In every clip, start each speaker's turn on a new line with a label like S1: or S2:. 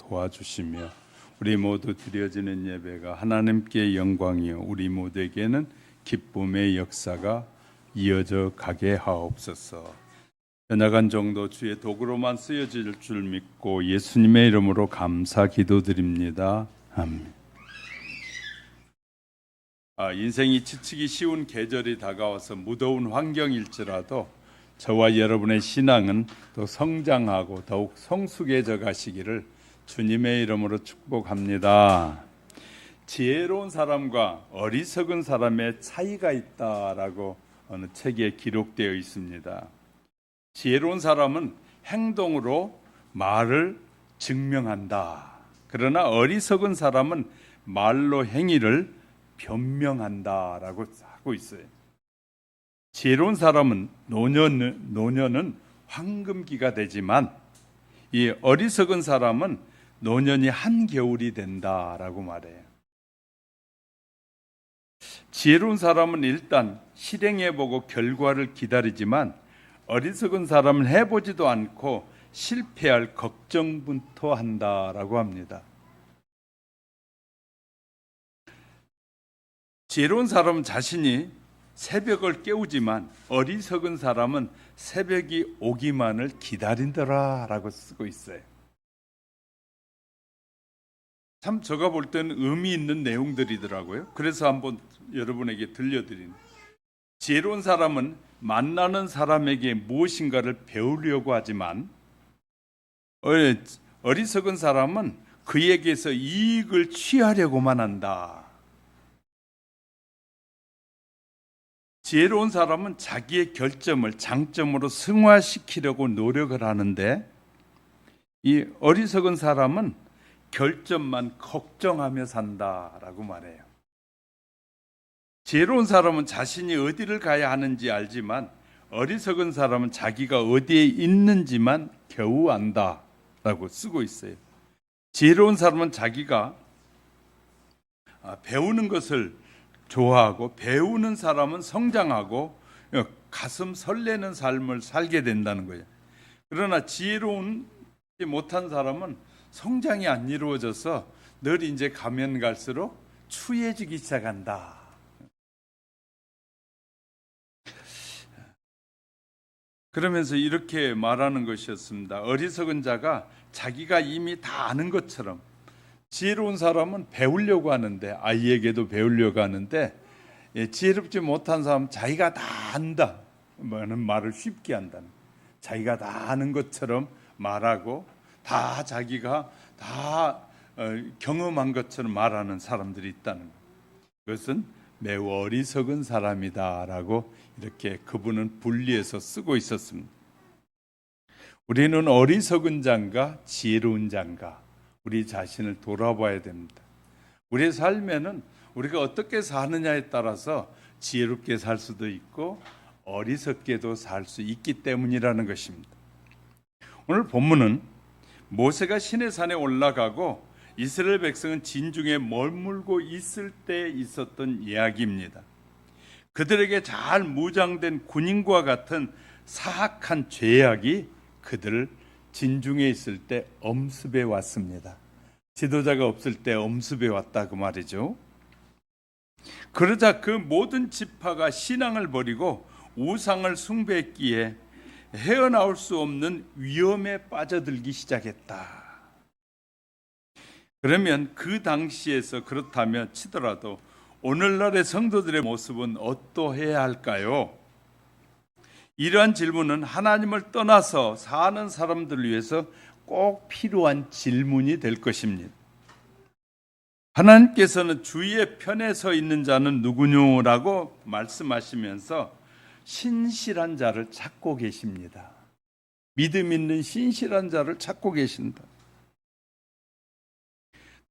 S1: 도와주시며 우리 모두 드려지는 예배가 하나님께 영광이요 우리 모두에게는 기쁨의 역사가 이어져 가게 하옵소서. 연약한 정도 주의 도구로만 쓰여질 줄 믿고 예수님의 이름으로 감사 기도드립니다. 아멘. 인생이 지치기 쉬운 계절이 다가와서 무더운 환경일지라도 저와 여러분의 신앙은 더 성장하고 더욱 성숙해져 가시기를 주님의 이름으로 축복합니다. 지혜로운 사람과 어리석은 사람의 차이가 있다라고 어느 책에 기록되어 있습니다. 지혜로운 사람은 행동으로 말을 증명한다. 그러나 어리석은 사람은 말로 행위를 변명한다라고 하고 있어요. 지혜로운 사람은 노년은 황금기가 되지만 이 어리석은 사람은 노년이 한겨울이 된다라고 말해요. 지혜로운 사람은 일단 실행해보고 결과를 기다리지만 어리석은 사람은 해보지도 않고 실패할 걱정부터 한다라고 합니다. 지혜로운 사람은 자신이 새벽을 깨우지만 어리석은 사람은 새벽이 오기만을 기다린다라고 쓰고 있어요. 참 제가 볼 때는 의미 있는 내용들이더라고요. 그래서 한번 여러분에게 들려드리는, 지혜로운 사람은 만나는 사람에게 무엇인가를 배우려고 하지만 어리석은 사람은 그에게서 이익을 취하려고만 한다. 지혜로운 사람은 자기의 결점을 장점으로 승화시키려고 노력을 하는데 이 어리석은 사람은 결점만 걱정하며 산다라고 말해요. 지혜로운 사람은 자신이 어디를 가야 하는지 알지만 어리석은 사람은 자기가 어디에 있는지만 겨우 안다라고 쓰고 있어요. 지혜로운 사람은 자기가 배우는 것을 좋아하고 배우는 사람은 성장하고 가슴 설레는 삶을 살게 된다는 거예요. 그러나 지혜로운 못한 사람은 성장이 안 이루어져서 늘 이제 가면 갈수록 추해지기 시작한다. 그러면서 이렇게 말하는 것이었습니다. 어리석은 자가 자기가 이미 다 아는 것처럼, 지혜로운 사람은 배우려고 하는데, 아이에게도 배우려고 하는데, 지혜롭지 못한 사람은 자기가 다 안다 하는 말을 쉽게 한다는, 자기가 다 아는 것처럼 말하고 다 자기가 다 경험한 것처럼 말하는 사람들이 있다는 것. 그것은 매우 어리석은 사람이다라고 이렇게 그분은 분리해서 쓰고 있었습니다. 우리는 어리석은 자인가 지혜로운 자인가 우리 자신을 돌아봐야 됩니다. 우리의 삶에는 우리가 어떻게 사느냐에 따라서 지혜롭게 살 수도 있고 어리석게도 살 수 있기 때문이라는 것입니다. 오늘 본문은 모세가 시내산에 올라가고 이스라엘 백성은 진중에 머물고 있을 때 있었던 이야기입니다. 그들에게 잘 무장된 군인과 같은 사악한 죄악이 그들을 진중에 있을 때 엄습해 왔습니다. 지도자가 없을 때 엄습해 왔다 그 말이죠. 그러자 그 모든 지파가 신앙을 버리고 우상을 숭배했기에 헤어나올 수 없는 위험에 빠져들기 시작했다. 그러면 그 당시에서 그렇다면 치더라도 오늘날의 성도들의 모습은 어떠해야 할까요? 이러한 질문은 하나님을 떠나서 사는 사람들을 위해서 꼭 필요한 질문이 될 것입니다. 하나님께서는 주의 편에 서 있는 자는 누구뇨라고 말씀하시면서 신실한 자를 찾고 계십니다. 믿음 있는 신실한 자를 찾고 계신다.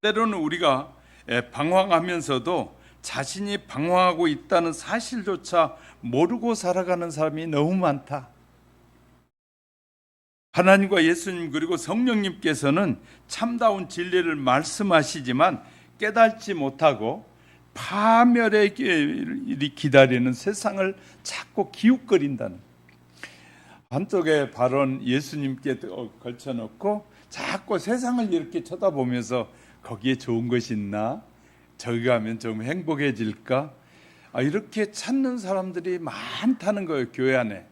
S1: 때로는 우리가 방황하면서도 자신이 방황하고 있다는 사실조차 모르고 살아가는 사람이 너무 많다. 하나님과 예수님 그리고 성령님께서는 참다운 진리를 말씀하시지만 깨닫지 못하고 파멸의 길이 기다리는 세상을 자꾸 기웃거린다는, 한쪽에 발은 예수님께 걸쳐놓고 자꾸 세상을 이렇게 쳐다보면서 거기에 좋은 것이 있나? 저기 가면 좀 행복해질까? 이렇게 찾는 사람들이 많다는 거예요, 교회 안에.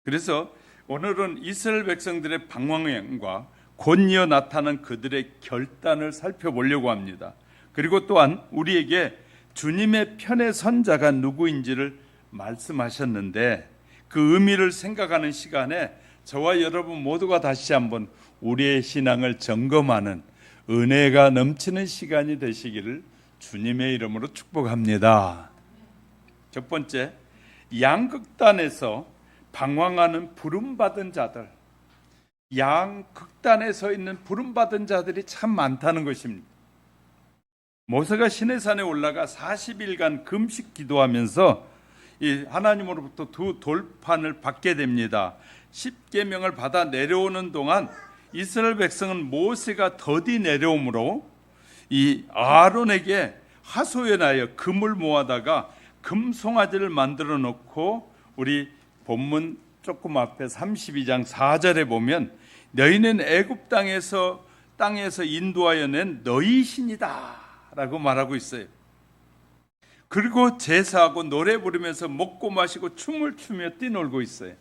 S1: 그래서 오늘은 이스라엘 백성들의 방황과 곧이어 나타난 그들의 결단을 살펴보려고 합니다. 그리고 또한 우리에게 주님의 편에 선 자가 누구인지를 말씀하셨는데 그 의미를 생각하는 시간에 저와 여러분 모두가 다시 한번 우리의 신앙을 점검하는 은혜가 넘치는 시간이 되시기를 주님의 이름으로 축복합니다. 첫 번째, 양극단에서 방황하는 부름받은 자들, 양극단에 서 있는 부름받은 자들이 참 많다는 것입니다. 모세가 시내산에 올라가 40일간 금식 기도하면서 이 하나님으로부터 두 돌판을 받게 됩니다. 십계명을 받아 내려오는 동안 이스라엘 백성은 모세가 더디 내려오므로 이 아론에게 하소연하여 금을 모아다가 금송아지를 만들어 놓고 우리 본문 조금 앞에 32장 4절에 보면 너희는 애굽 땅에서 인도하여 낸 너희 신이다 라고 말하고 있어요. 그리고 제사하고 노래 부르면서 먹고 마시고 춤을 추며 뛰놀고 있어요.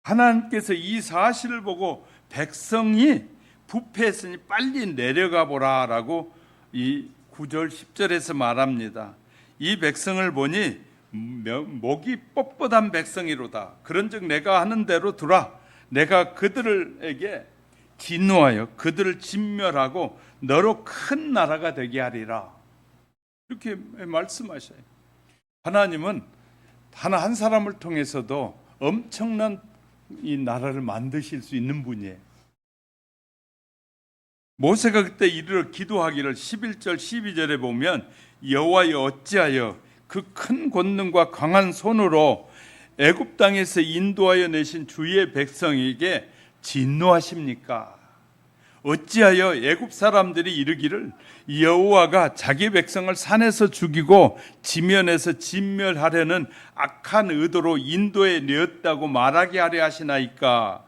S1: 하나님께서 이 사실을 보고 백성이 부패했으니 빨리 내려가 보라 라고 이 9절 10절에서 말합니다. 이 백성을 보니 목이 뻣뻣한 백성이로다. 그런즉 내가 하는 대로 두라. 내가 그들에게 진노하여 그들을 진멸하고 너로 큰 나라가 되게 하리라. 이렇게 말씀하셔요. 하나님은 한 사람을 통해서도 엄청난 이 나라를 만드실 수 있는 분이에요. 모세가 그때 이르러 기도하기를 11절 12절에 보면 여호와여 어찌하여 그 큰 권능과 강한 손으로 애굽 땅에서 인도하여 내신 주의 백성에게 진노하십니까? 어찌하여 애굽 사람들이 이르기를 여호와가 자기 백성을 산에서 죽이고 지면에서 진멸하려는 악한 의도로 인도에 내었다고 말하게 하려 하시나이까?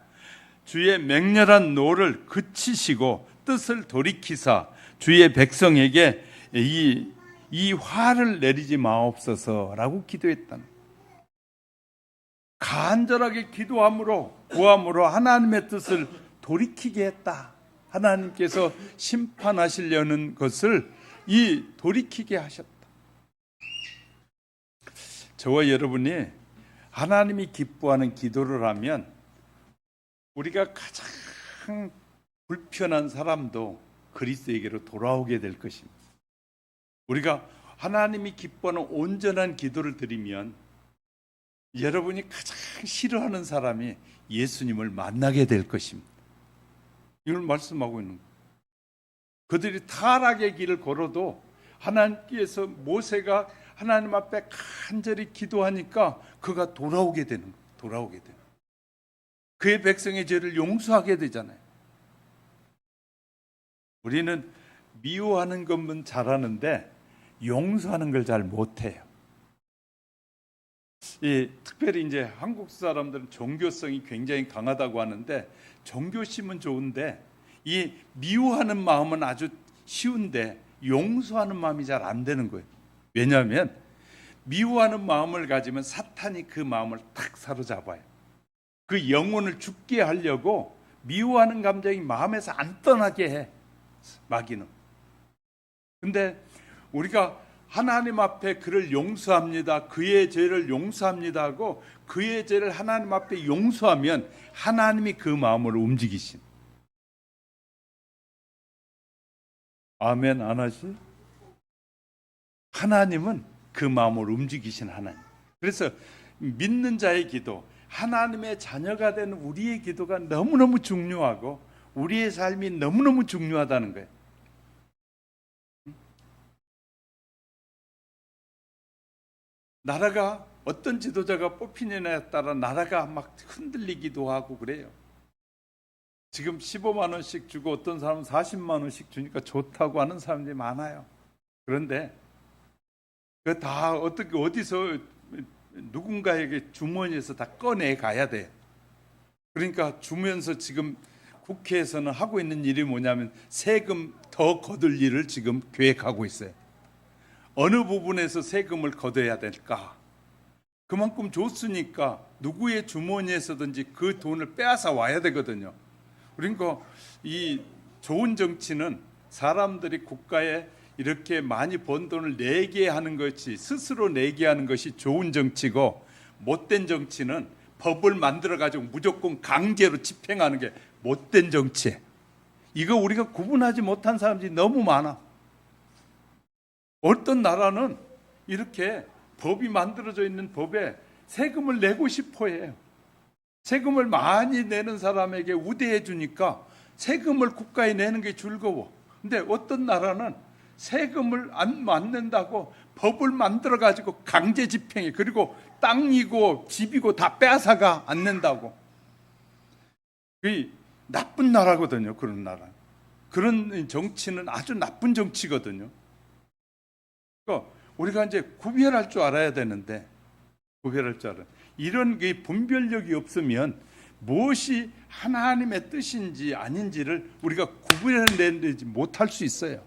S1: 주의 맹렬한 노를 그치시고 뜻을 돌이키사 주의 백성에게 이 화를 내리지 마옵소서라고 기도했다는, 간절하게 기도함으로 구함으로 하나님의 뜻을 돌이키게 했다. 하나님께서 심판하시려는 것을 돌이키게 하셨다. 저와 여러분이 하나님이 기뻐하는 기도를 하면 우리가 가장 불편한 사람도 그리스도에게로 돌아오게 될 것입니다. 우리가 하나님이 기뻐하는 온전한 기도를 드리면 여러분이 가장 싫어하는 사람이 예수님을 만나게 될 것입니다. 이걸 말씀하고 있는 거예요. 그들이 타락의 길을 걸어도 하나님께서 모세가 하나님 앞에 간절히 기도하니까 그가 돌아오게 되는 거예요. 돌아오게 돼요. 그의 백성의 죄를 용서하게 되잖아요. 우리는 미워하는 것만 잘하는데 용서하는 걸 잘 못해요. 특별히 이제 한국 사람들은 종교성이 굉장히 강하다고 하는데 종교심은 좋은데 이 미워하는 마음은 아주 쉬운데 용서하는 마음이 잘 안 되는 거예요. 왜냐하면 미워하는 마음을 가지면 사탄이 그 마음을 탁 사로잡아요. 그 영혼을 죽게 하려고 미워하는 감정이 마음에서 안 떠나게 해, 마귀는. 근데 우리가 하나님 앞에 그를 용서합니다, 그의 죄를 용서합니다 하고 그의 죄를 하나님 앞에 용서하면 하나님이 그 마음을 움직이신. 아멘 안 하시? 하나님은 그 마음을 움직이신 하나님. 그래서 믿는 자의 기도, 하나님의 자녀가 되는 우리의 기도가 너무너무 중요하고 우리의 삶이 너무너무 중요하다는 거예요. 나라가 어떤 지도자가 뽑히느냐에 따라 나라가 막 흔들리기도 하고 그래요. 지금 15만 원씩 주고 어떤 사람은 40만 원씩 주니까 좋다고 하는 사람들이 많아요. 그런데 그 다 어떻게 어디서 누군가에게 주머니에서 다 꺼내 가야 돼. 그러니까 주면서 지금 국회에서는 하고 있는 일이 뭐냐면 세금 더 거둘 일을 지금 계획하고 있어요. 어느 부분에서 세금을 걷어야 될까? 그만큼 줬으니까 누구의 주머니에서든지 그 돈을 빼앗아 와야 되거든요. 그러니까 이 좋은 정치는 사람들이 국가에 이렇게 많이 번 돈을 내게 하는 것이, 스스로 내게 하는 것이 좋은 정치고, 못된 정치는 법을 만들어 가지고 무조건 강제로 집행하는 게 못된 정치. 이거 우리가 구분하지 못한 사람들이 너무 많아. 어떤 나라는 이렇게 법이 만들어져 있는 법에 세금을 내고 싶어 해요. 세금을 많이 내는 사람에게 우대해 주니까 세금을 국가에 내는 게 즐거워. 근데 어떤 나라는 세금을 안 낸다고 법을 만들어 가지고 강제 집행해. 그리고 땅이고 집이고 다 빼앗아가 안 낸다고. 그 나쁜 나라거든요. 그런 나라. 그런 정치는 아주 나쁜 정치거든요. 그러니까 우리가 이제 구별할 줄 알아야 되는데, 구별할 줄 알아. 이런 게 분별력이 없으면 무엇이 하나님의 뜻인지 아닌지를 우리가 구별해내지 못할 수 있어요.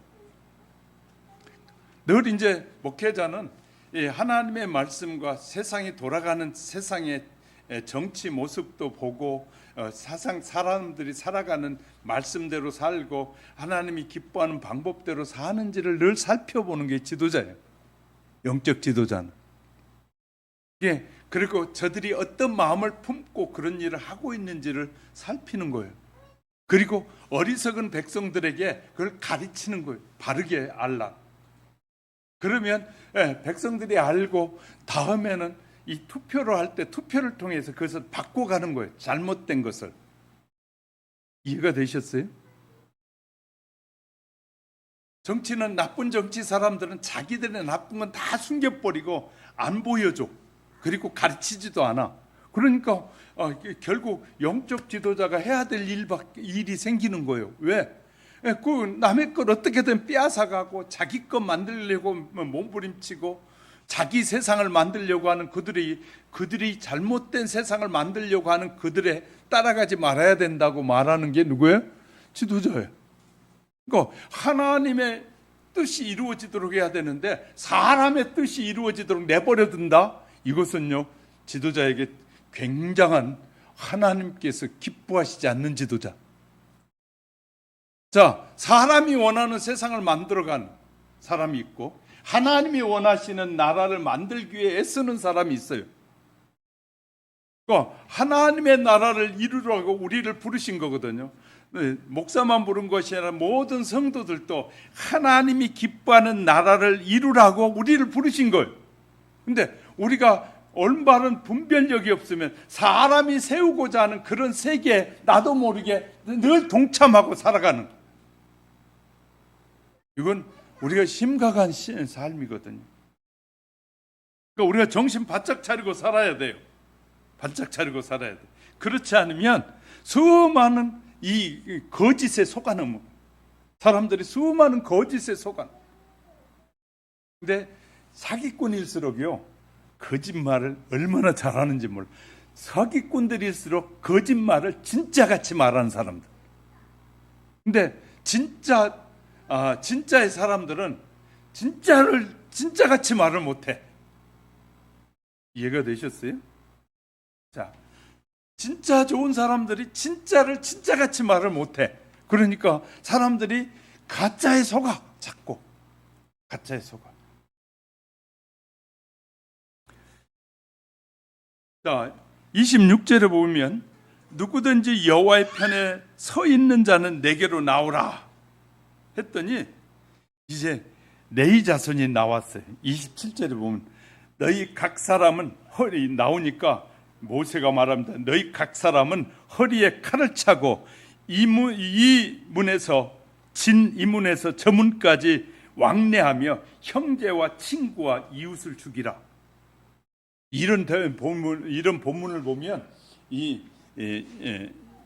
S1: 늘 이제 목회자는 하나님의 말씀과 세상이 돌아가는 세상의 정치 모습도 보고, 사람들이 살아가는 말씀대로 살고 하나님이 기뻐하는 방법대로 사는지를 늘 살펴보는 게 지도자예요. 영적 지도자는. 그리고 저들이 어떤 마음을 품고 그런 일을 하고 있는지를 살피는 거예요. 그리고 어리석은 백성들에게 그걸 가르치는 거예요. 바르게 알라. 그러면 백성들이 알고 다음에는 이 투표를 할 때 투표를 통해서 그것을 바꿔가는 거예요. 잘못된 것을. 이해가 되셨어요? 정치는, 나쁜 정치 사람들은 자기들의 나쁜 건 다 숨겨버리고 안 보여줘. 그리고 가르치지도 않아. 그러니까 결국 영적 지도자가 해야 될 일이 생기는 거예요. 왜? 그 남의 걸 어떻게든 빼앗아가고 자기 것 만들려고 몸부림치고 자기 세상을 만들려고 하는 그들이 잘못된 세상을 만들려고 하는 그들에 따라가지 말아야 된다고 말하는 게 누구예요? 지도자예요. 그러니까 하나님의 뜻이 이루어지도록 해야 되는데 사람의 뜻이 이루어지도록 내버려 둔다? 이것은요, 지도자에게 굉장한, 하나님께서 기뻐하시지 않는 지도자. 자, 사람이 원하는 세상을 만들어간 사람이 있고 하나님이 원하시는 나라를 만들기 위해 애쓰는 사람이 있어요. 그러니까 하나님의 나라를 이루라고 우리를 부르신 거거든요. 목사만 부른 것이 아니라 모든 성도들도 하나님이 기뻐하는 나라를 이루라고 우리를 부르신 거예요. 근데 우리가 올바른 분별력이 없으면 사람이 세우고자 하는 그런 세계에 나도 모르게 늘 동참하고 살아가는, 이건 우리가 심각한 삶이거든요. 그러니까 우리가 정신 바짝 차리고 살아야 돼요. 바짝 차리고 살아야 돼요. 그렇지 않으면 수많은 이 거짓에 속아넘어. 사람들이 수많은 거짓에 속아. 근데 사기꾼일수록요, 거짓말을 얼마나 잘하는지 몰라. 사기꾼들일수록 거짓말을 진짜같이 말하는 사람들. 근데 진짜의 사람들은 진짜를 진짜같이 말을 못해. 이해가 되셨어요? 자, 진짜 좋은 사람들이 진짜를 진짜같이 말을 못해. 그러니까 사람들이 가짜에 속아. 자꾸 가짜에 속아. 자, 26절에 보면 누구든지 여호와의 편에 서 있는 자는 내게로 나오라 했더니 이제 레위 자손이 나왔어요. 27절에 보면 너희 각 사람은 허리 나오니까 모세가 말합니다. 너희 각 사람은 허리에 칼을 차고 이 문에서 저 문까지 왕래하며 형제와 친구와 이웃을 죽이라. 이런 본문을 보면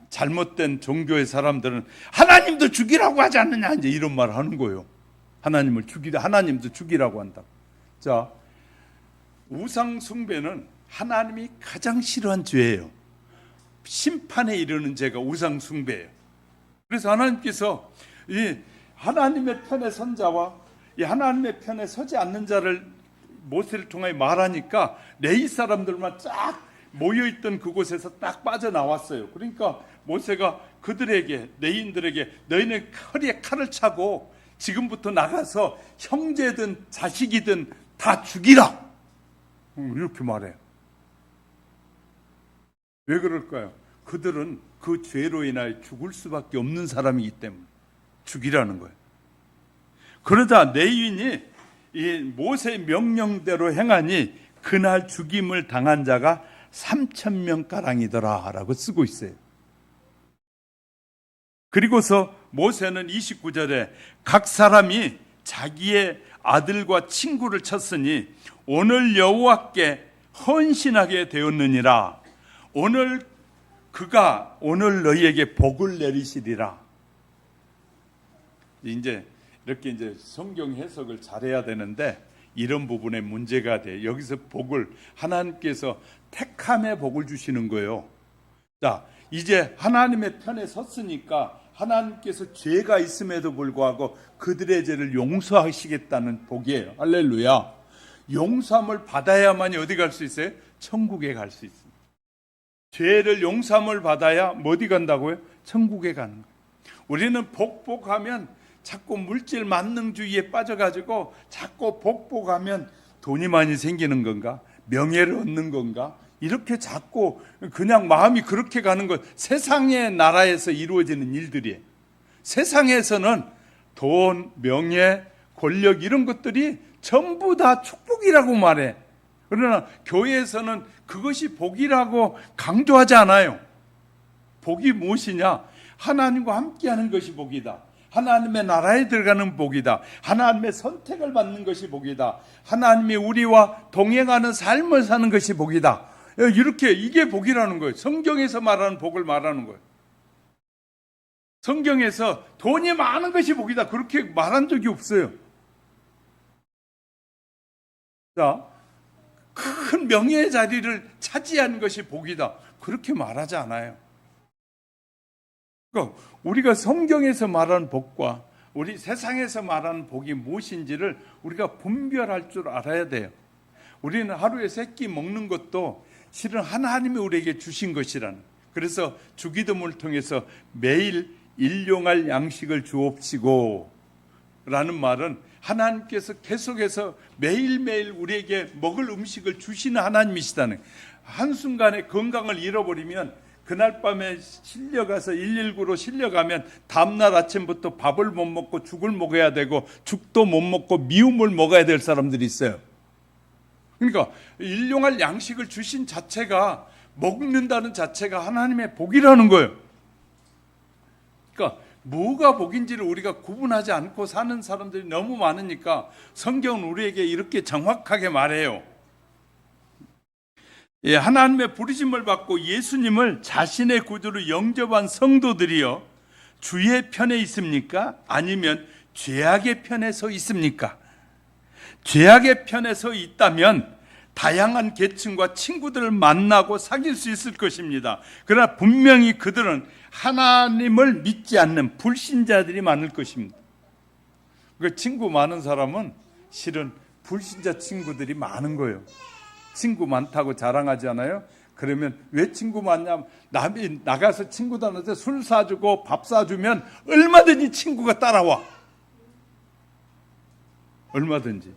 S1: 잘못된 종교의 사람들은 하나님도 죽이라고 하지 않느냐, 이제 이런 말을 하는 거예요. 하나님도 죽이라고 한다. 자, 우상 숭배는 하나님이 가장 싫어한 죄예요. 심판에 이르는 죄가 우상 숭배예요. 그래서 하나님께서 이 하나님의 편에 선 자와 이 하나님의 편에 서지 않는 자를 모세를 통해 말하니까 레위 사람들만 쫙 모여있던 그곳에서 딱 빠져나왔어요. 그러니까 모세가 그들에게, 레위인들에게 너희는 허리에 칼을 차고 지금부터 나가서 형제든 자식이든 다 죽이라, 이렇게 말해요. 왜 그럴까요? 그들은 그 죄로 인하여 죽을 수밖에 없는 사람이기 때문에 죽이라는 거예요. 그러자 레위인이 이 모세의 명령대로 행하니 그날 죽임을 당한 자가 3,000명가량이더라 라고 쓰고 있어요. 그리고서 모세는 29절에 각 사람이 자기의 아들과 친구를 쳤으니 오늘 여호와께 헌신하게 되었느니라. 그가 오늘 너희에게 복을 내리시리라. 이제 이렇게 이제 성경 해석을 잘해야 되는데 이런 부분에 문제가 돼. 여기서 복을 하나님께서 택함의 복을 주시는 거예요. 자, 이제 하나님의 편에 섰으니까 하나님께서 죄가 있음에도 불구하고 그들의 죄를 용서하시겠다는 복이에요. 할렐루야. 용서함을 받아야만이 어디 갈 수 있어요? 천국에 갈 수 있습니다. 죄를 용서함을 받아야 어디 간다고요? 천국에 가는 거예요. 우리는 복하면 자꾸 물질 만능주의에 빠져가지고 자꾸 복하면 돈이 많이 생기는 건가? 명예를 얻는 건가? 이렇게 자꾸 그냥 마음이 그렇게 가는 것. 세상의 나라에서 이루어지는 일들이에요. 세상에서는 돈, 명예, 권력 이런 것들이 전부 다 축복이라고 말해. 그러나 교회에서는 그것이 복이라고 강조하지 않아요. 복이 무엇이냐? 하나님과 함께하는 것이 복이다. 하나님의 나라에 들어가는 복이다. 하나님의 선택을 받는 것이 복이다. 하나님이 우리와 동행하는 삶을 사는 것이 복이다. 이렇게 이게 복이라는 거예요. 성경에서 말하는 복을 말하는 거예요. 성경에서 돈이 많은 것이 복이다 그렇게 말한 적이 없어요. 자, 큰 명예의 자리를 차지하는 것이 복이다 그렇게 말하지 않아요. 그러니까 우리가 성경에서 말하는 복과 우리 세상에서 말하는 복이 무엇인지를 우리가 분별할 줄 알아야 돼요. 우리는 하루에 3끼 먹는 것도 실은 하나님이 우리에게 주신 것이라는. 그래서 주기도문을 통해서 매일 일용할 양식을 주옵시고 라는 말은 하나님께서 계속해서 매일매일 우리에게 먹을 음식을 주시는 하나님이시다는. 한순간에 건강을 잃어버리면 그날 밤에 실려가서 119로 실려가면 다음날 아침부터 밥을 못 먹고 죽을 먹어야 되고 죽도 못 먹고 미움을 먹어야 될 사람들이 있어요. 그러니까 일용할 양식을 주신 자체가, 먹는다는 자체가 하나님의 복이라는 거예요. 그러니까 뭐가 복인지를 우리가 구분하지 않고 사는 사람들이 너무 많으니까 성경은 우리에게 이렇게 정확하게 말해요. 하나님의 부르심을 받고 예수님을 자신의 구주로 영접한 성도들이요, 주의 편에 있습니까? 아니면 죄악의 편에 서 있습니까? 죄악의 편에 서 있다면 다양한 계층과 친구들을 만나고 사귈 수 있을 것입니다. 그러나 분명히 그들은 하나님을 믿지 않는 불신자들이 많을 것입니다. 그 친구 많은 사람은 실은 불신자 친구들이 많은 거예요. 친구 많다고 자랑하지 않아요? 그러면 왜 친구 많냐면 남이 나가서 친구들한테 술 사주고 밥 사주면 얼마든지 친구가 따라와. 얼마든지.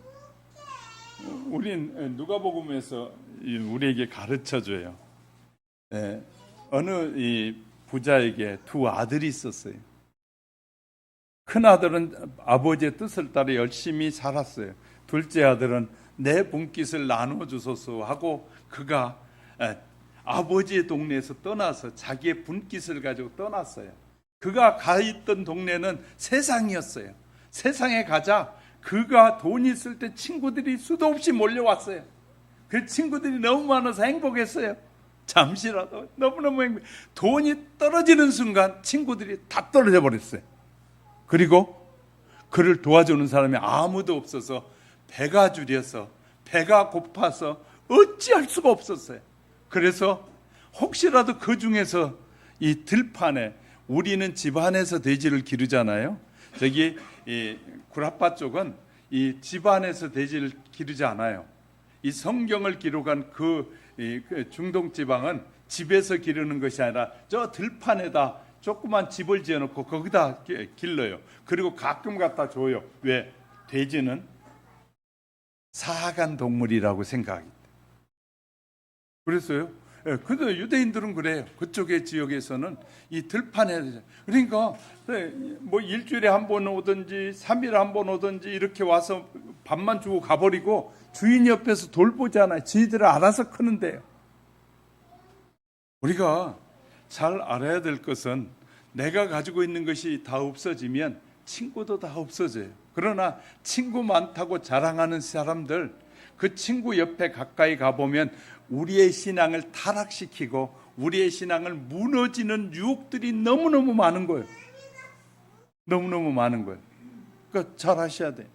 S1: 우린 누가복음에서 우리에게 가르쳐줘요. 어느 이 부자에게 2 아들이 있었어요. 큰 아들은 아버지의 뜻을 따라 열심히 살았어요. 둘째 아들은 내 분깃을 나눠주소서 하고 그가 아버지의 동네에서 떠나서 자기의 분깃을 가지고 떠났어요. 그가 가 있던 동네는 세상이었어요. 세상에 가자 그가 돈이 있을 때 친구들이 수도 없이 몰려왔어요. 그 친구들이 너무 많아서 행복했어요. 잠시라도 너무너무 행복해. 돈이 떨어지는 순간 친구들이 다 떨어져 버렸어요. 그리고 그를 도와주는 사람이 아무도 없어서 배가 줄여서 배가 고파서 어찌할 수가 없었어요. 그래서 혹시라도 그 중에서 이 들판에, 우리는 집 안에서 돼지를 기르잖아요. 저기 이 구라파 쪽은 이 집 안에서 돼지를 기르지 않아요. 이 성경을 기록한 그 중동 지방은 집에서 기르는 것이 아니라 저 들판에다 조그만 집을 지어놓고 거기다 길러요. 그리고 가끔 갖다 줘요. 왜? 돼지는 사악한 동물이라고 생각하기 때문에. 그랬어요. 예, 근데 유대인들은 그래요. 그쪽의 지역에서는 이 들판에, 그러니까 뭐 일주일에 한 번 오든지 3일에 한 번 오든지 이렇게 와서 밥만 주고 가버리고 주인 옆에서 돌보잖아요. 지들은 알아서 크는데요. 우리가 잘 알아야 될 것은 내가 가지고 있는 것이 다 없어지면 친구도 다 없어져요. 그러나 친구 많다고 자랑하는 사람들, 그 친구 옆에 가까이 가보면 우리의 신앙을 타락시키고 우리의 신앙을 무너지는 유혹들이 너무너무 많은 거예요. 너무너무 많은 거예요. 그러니까 잘 아셔야 돼요.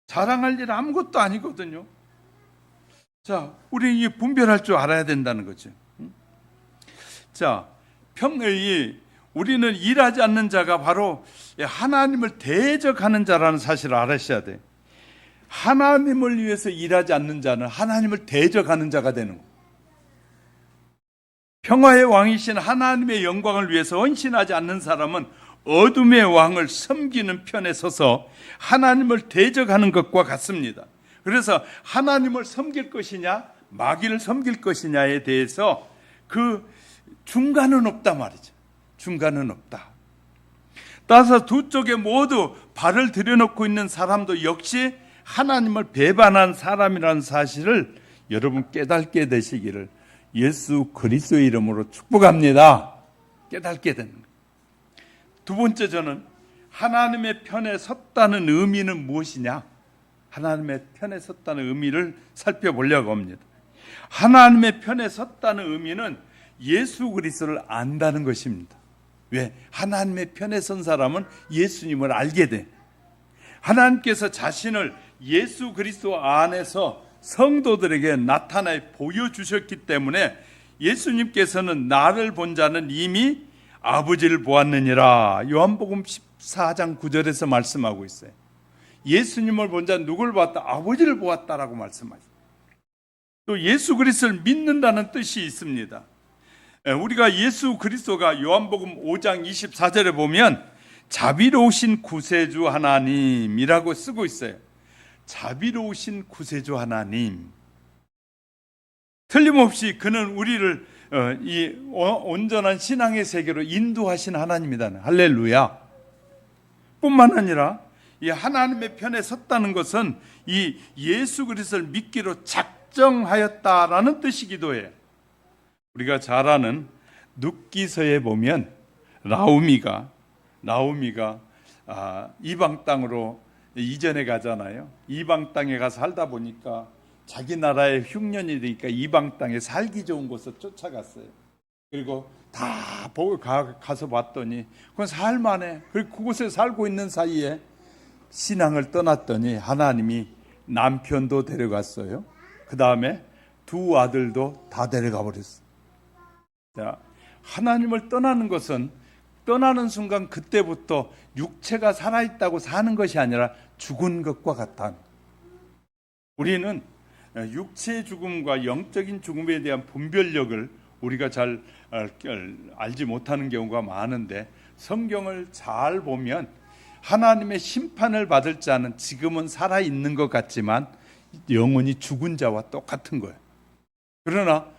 S1: 자랑할 일 아무것도 아니거든요. 자, 우리 이 분별할 줄 알아야 된다는 거죠. 자, 우리는 일하지 않는 자가 바로 하나님을 대적하는 자라는 사실을 알아셔야 돼요. 하나님을 위해서 일하지 않는 자는 하나님을 대적하는 자가 되는 거예요. 평화의 왕이신 하나님의 영광을 위해서 헌신하지 않는 사람은 어둠의 왕을 섬기는 편에 서서 하나님을 대적하는 것과 같습니다. 그래서 하나님을 섬길 것이냐 마귀를 섬길 것이냐에 대해서 그 중간은 없다 말이죠. 중간은 없다. 따라서 두 쪽에 모두 발을 들여놓고 있는 사람도 역시 하나님을 배반한 사람이라는 사실을 여러분 깨닫게 되시기를 예수 그리스도의 이름으로 축복합니다. 깨닫게 되는 거예요. 두 번째, 저는 하나님의 편에 섰다는 의미는 무엇이냐? 하나님의 편에 섰다는 의미를 살펴보려고 합니다. 하나님의 편에 섰다는 의미는 예수 그리스도를 안다는 것입니다. 왜? 하나님의 편에 선 사람은 예수님을 알게 돼. 하나님께서 자신을 예수 그리스도 안에서 성도들에게 나타나 보여주셨기 때문에 예수님께서는 나를 본 자는 이미 아버지를 보았느니라. 요한복음 14장 9절에서 말씀하고 있어요. 예수님을 본 자는 누굴 보았다? 아버지를 보았다라고 말씀하죠. 또 예수 그리스도를 믿는다는 뜻이 있습니다. 우리가 예수 그리스도가 요한복음 5장 24절에 보면 자비로우신 구세주 하나님이라고 쓰고 있어요. 자비로우신 구세주 하나님. 틀림없이 그는 우리를 이 온전한 신앙의 세계로 인도하신 하나님이다. 할렐루야. 뿐만 아니라 이 하나님의 편에 섰다는 것은 이 예수 그리스도를 믿기로 작정하였다라는 뜻이기도 해요. 우리가 잘 아는 룻기서에 보면 나오미가 이방 땅으로 이전에 가잖아요. 이방 땅에 가서 살다 보니까 자기 나라의 흉년이 되니까 이방 땅에 살기 좋은 곳을 쫓아갔어요. 그리고 다 보고 가서 봤더니 그건 살만해. 그리고 그곳에 살고 있는 사이에 신앙을 떠났더니 하나님이 남편도 데려갔어요. 그 다음에 두 아들도 다 데려가 버렸어요. 자, 하나님을 떠나는 것은 떠나는 순간 그때부터 육체가 살아있다고 사는 것이 아니라 죽은 것과 같다. 우리는 육체의 죽음과 영적인 죽음에 대한 분별력을 우리가 잘 알지 못하는 경우가 많은데, 성경을 잘 보면 하나님의 심판을 받을 자는 지금은 살아있는 것 같지만 영원히 죽은 자와 똑같은 거예요. 그러나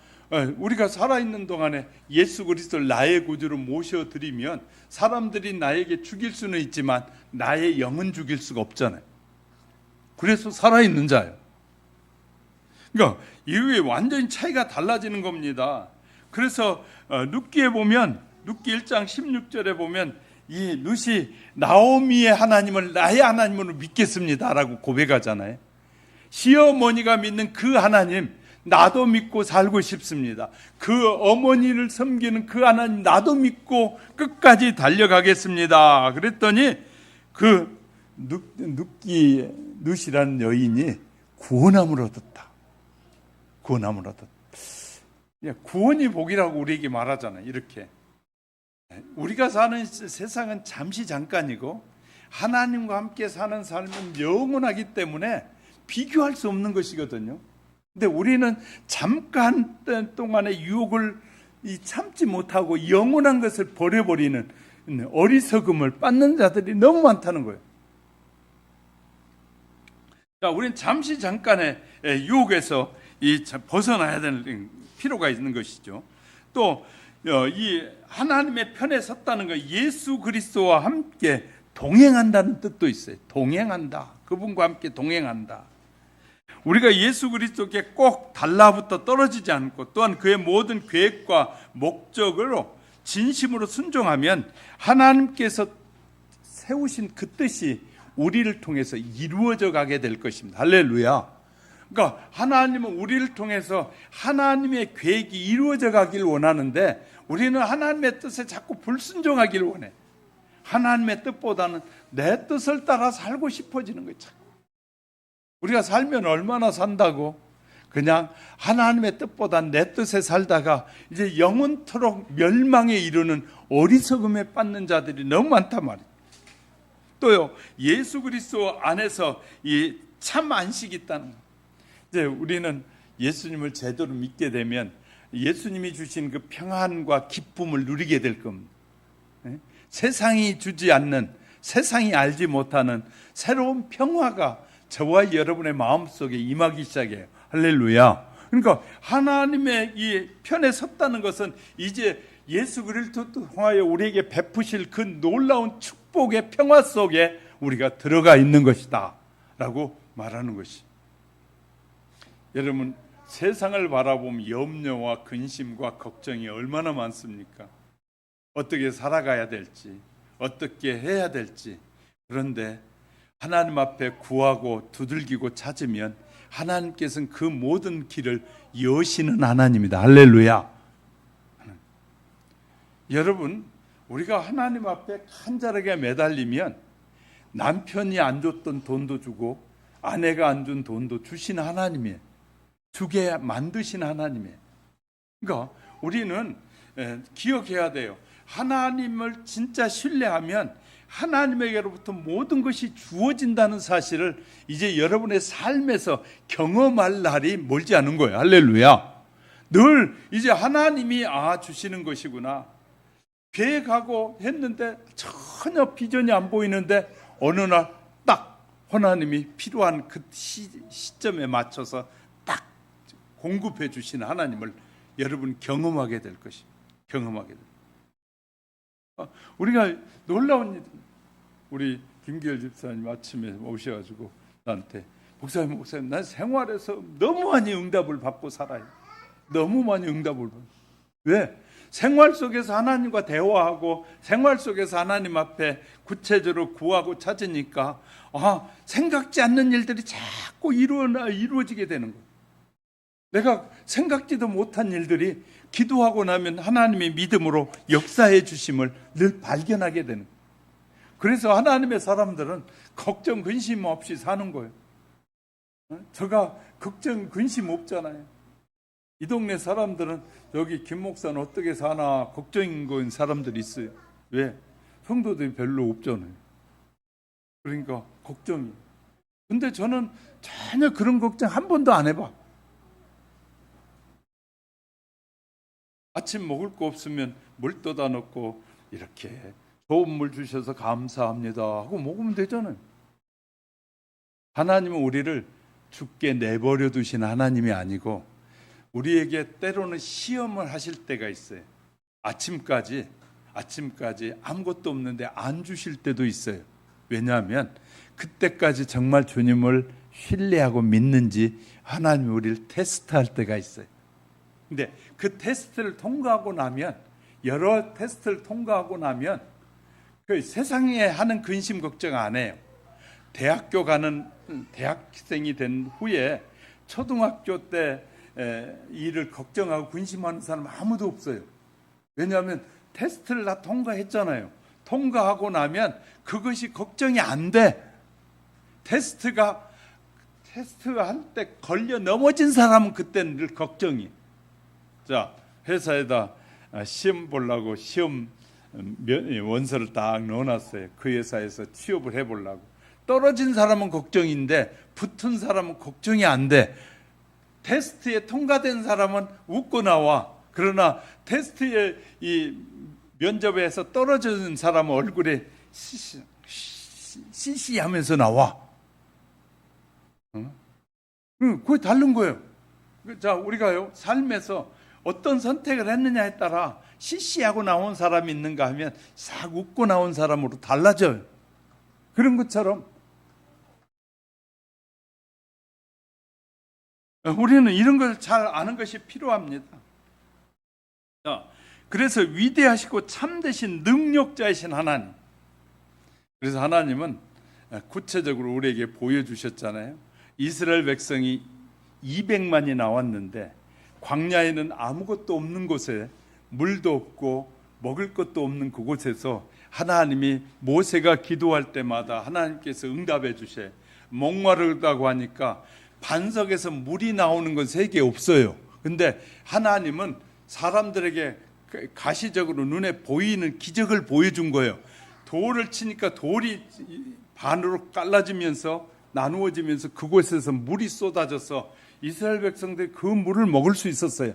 S1: 우리가 살아있는 동안에 예수 그리스도를 나의 구주로 모셔드리면 사람들이 나에게 죽일 수는 있지만 나의 영은 죽일 수가 없잖아요. 그래서 살아있는 자예요. 그러니까 이게 완전히 차이가 달라지는 겁니다. 그래서 룻기에 보면, 룻기 1장 16절에 보면 이 룻이 나오미의 하나님을 나의 하나님으로 믿겠습니다라고 고백하잖아요. 시어머니가 믿는 그 하나님 나도 믿고 살고 싶습니다. 그 어머니를 섬기는 그 하나님 나도 믿고 끝까지 달려가겠습니다. 그랬더니 그 룻이라는 여인이 구원함을 얻었다. 구원함을 얻었다. 구원이 복이라고 우리에게 말하잖아요. 이렇게 우리가 사는 세상은 잠시 잠깐이고 하나님과 함께 사는 삶은 영원하기 때문에 비교할 수 없는 것이거든요. 근데 우리는 잠깐 동안의 유혹을 참지 못하고 영원한 것을 버려버리는 어리석음을 받는 자들이 너무 많다는 거예요. 자, 우리는 잠시 잠깐의 유혹에서 벗어나야 되는 필요가 있는 것이죠. 또 이 하나님의 편에 섰다는 것, 예수 그리스도와 함께 동행한다는 뜻도 있어요. 동행한다. 그분과 함께 동행한다. 우리가 예수 그리스도께 꼭 달라붙어 떨어지지 않고 또한 그의 모든 계획과 목적으로 진심으로 순종하면 하나님께서 세우신 그 뜻이 우리를 통해서 이루어져 가게 될 것입니다. 할렐루야. 그러니까 하나님은 우리를 통해서 하나님의 계획이 이루어져 가길 원하는데 우리는 하나님의 뜻에 자꾸 불순종하길 원해. 하나님의 뜻보다는 내 뜻을 따라 살고 싶어지는 거예요. 우리가 살면 얼마나 산다고? 그냥 하나님의 뜻보다 내 뜻에 살다가 이제 영원토록 멸망에 이르는 어리석음에 빠진 자들이 너무 많단 말이에요. 또요, 예수 그리스도 안에서 이 참 안식이 있다는 거예요. 이제 우리는 예수님을 제대로 믿게 되면 예수님이 주신 그 평안과 기쁨을 누리게 될 겁니다. 세상이 주지 않는, 세상이 알지 못하는 새로운 평화가 저와 여러분의 마음속에 임하기 시작해요. 할렐루야. 그러니까 하나님의 이 편에 섰다는 것은 이제 예수 그리스도 통하여 우리에게 베푸실 그 놀라운 축복의 평화 속에 우리가 들어가 있는 것이다 라고 말하는 것이. 여러분, 세상을 바라보면 염려와 근심과 걱정이 얼마나 많습니까? 어떻게 살아가야 될지, 어떻게 해야 될지. 그런데 하나님 앞에 구하고 두들기고 찾으면 하나님께서는 그 모든 길을 여시는 하나님이다. 할렐루야. 여러분, 우리가 하나님 앞에 간절하게 매달리면 남편이 안 줬던 돈도 주고 아내가 안 준 돈도 주신 하나님이에요. 주게 만드신 하나님이에요. 그러니까 우리는 기억해야 돼요. 하나님을 진짜 신뢰하면 하나님에게로부터 모든 것이 주어진다는 사실을 이제 여러분의 삶에서 경험할 날이 멀지 않은 거예요. 할렐루야. 늘 이제 하나님이 주시는 것이구나. 계획하고 했는데 전혀 비전이 안 보이는데 어느 날 딱 하나님이 필요한 그 시점에 맞춰서 딱 공급해 주시는 하나님을 여러분 경험하게 될 것입니다. 경험하게 될 것입니다. 우리가 놀라운 일, 우리 김기열 집사님 아침에 오셔가지고 나한테 목사님 난 생활에서 너무 많이 응답을 받고 살아요. 너무 많이 응답을 받고. 왜? 생활 속에서 하나님과 대화하고 생활 속에서 하나님 앞에 구체적으로 구하고 찾으니까 생각지 않는 일들이 자꾸 이루어지게 되는 거예요. 내가 생각지도 못한 일들이 기도하고 나면 하나님의 믿음으로 역사해 주심을 늘 발견하게 되는 거예요. 그래서 하나님의 사람들은 걱정 근심 없이 사는 거예요. 저가 걱정 근심 없잖아요. 이 동네 사람들은 여기 김 목사는 어떻게 사나 걱정인 거인 사람들이 있어요. 왜? 성도들이 별로 없잖아요. 그러니까 걱정이. 근데 저는 전혀 그런 걱정 한 번도 안 해봐. 아침 먹을 거 없으면 물 떠다 놓고 이렇게 좋은 물 주셔서 감사합니다 하고 먹으면 되잖아요. 하나님은 우리를 죽게 내버려 두신 하나님이 아니고 우리에게 때로는 시험을 하실 때가 있어요. 아침까지 아무것도 없는데 안 주실 때도 있어요. 왜냐하면 그때까지 정말 주님을 신뢰하고 믿는지 하나님이 우리를 테스트할 때가 있어요. 근데 그 테스트를 통과하고 나면, 여러 테스트를 통과하고 나면 그 세상에 하는 근심 걱정 안 해요. 대학교 가는 대학생이 된 후에 초등학교 때 일을 걱정하고 근심하는 사람 아무도 없어요. 왜냐하면 테스트를 다 통과했잖아요. 통과하고 나면 그것이 걱정이 안 돼. 테스트할 때 걸려 넘어진 사람은 그때는 늘 걱정이. 자, 회사에다 시험 보려고 시험 원서를 딱 넣어놨어요. 그 회사에서 취업을 해보려고. 떨어진 사람은 걱정인데 붙은 사람은 걱정이 안 돼. 테스트에 통과된 사람은 웃고 나와. 그러나 테스트에 이 면접에서 떨어진 사람은 얼굴에 시시하면서 나와. 그게 다른 거예요. 자, 우리가요 삶에서 어떤 선택을 했느냐에 따라 시시하고 나온 사람이 있는가 하면 싹 웃고 나온 사람으로 달라져요. 그런 것처럼 우리는 이런 걸 잘 아는 것이 필요합니다. 자, 그래서 위대하시고 참되신 능력자이신 하나님. 그래서 하나님은 구체적으로 우리에게 보여주셨잖아요. 이스라엘 백성이 200만이 나왔는데 광야에는 아무것도 없는 곳에 물도 없고 먹을 것도 없는 그곳에서 하나님이 모세가 기도할 때마다 하나님께서 응답해 주셔. 목마르다고 하니까 반석에서 물이 나오는 건 세계 없어요. 근데 하나님은 사람들에게 가시적으로 눈에 보이는 기적을 보여준 거예요. 돌을 치니까 돌이 반으로 갈라지면서 나누어지면서 그곳에서 물이 쏟아져서 이스라엘 백성들이 그 물을 먹을 수 있었어요.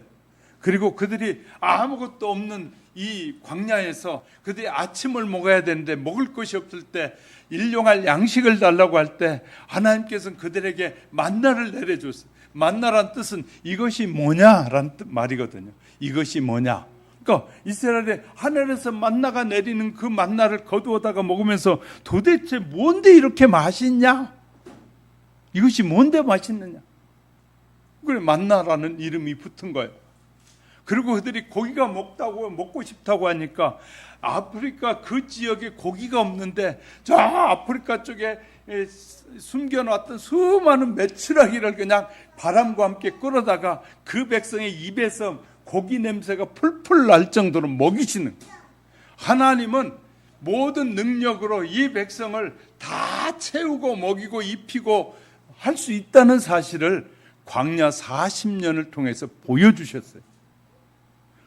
S1: 그리고 그들이 아무것도 없는 이 광야에서 그들이 아침을 먹어야 되는데 먹을 것이 없을 때 일용할 양식을 달라고 할 때 하나님께서는 그들에게 만나를 내려줬어요. 만나란 뜻은 이것이 뭐냐라는 말이거든요. 이것이 뭐냐. 그러니까 이스라엘의 하늘에서 만나가 내리는 그 만나를 거두어다가 먹으면서 도대체 뭔데 이렇게 맛있냐? 이것이 뭔데 맛있느냐? 그래, 만나라는 이름이 붙은 거예요. 그리고 그들이 고기가 먹고 싶다고 하니까 아프리카 그 지역에 고기가 없는데 저 아프리카 쪽에 숨겨놨던 수많은 메추라기를 그냥 바람과 함께 끌어다가 그 백성의 입에서 고기 냄새가 풀풀 날 정도로 먹이시는 거예요. 하나님은 모든 능력으로 이 백성을 다 채우고 먹이고 입히고 할 수 있다는 사실을 광야 40년을 통해서 보여주셨어요.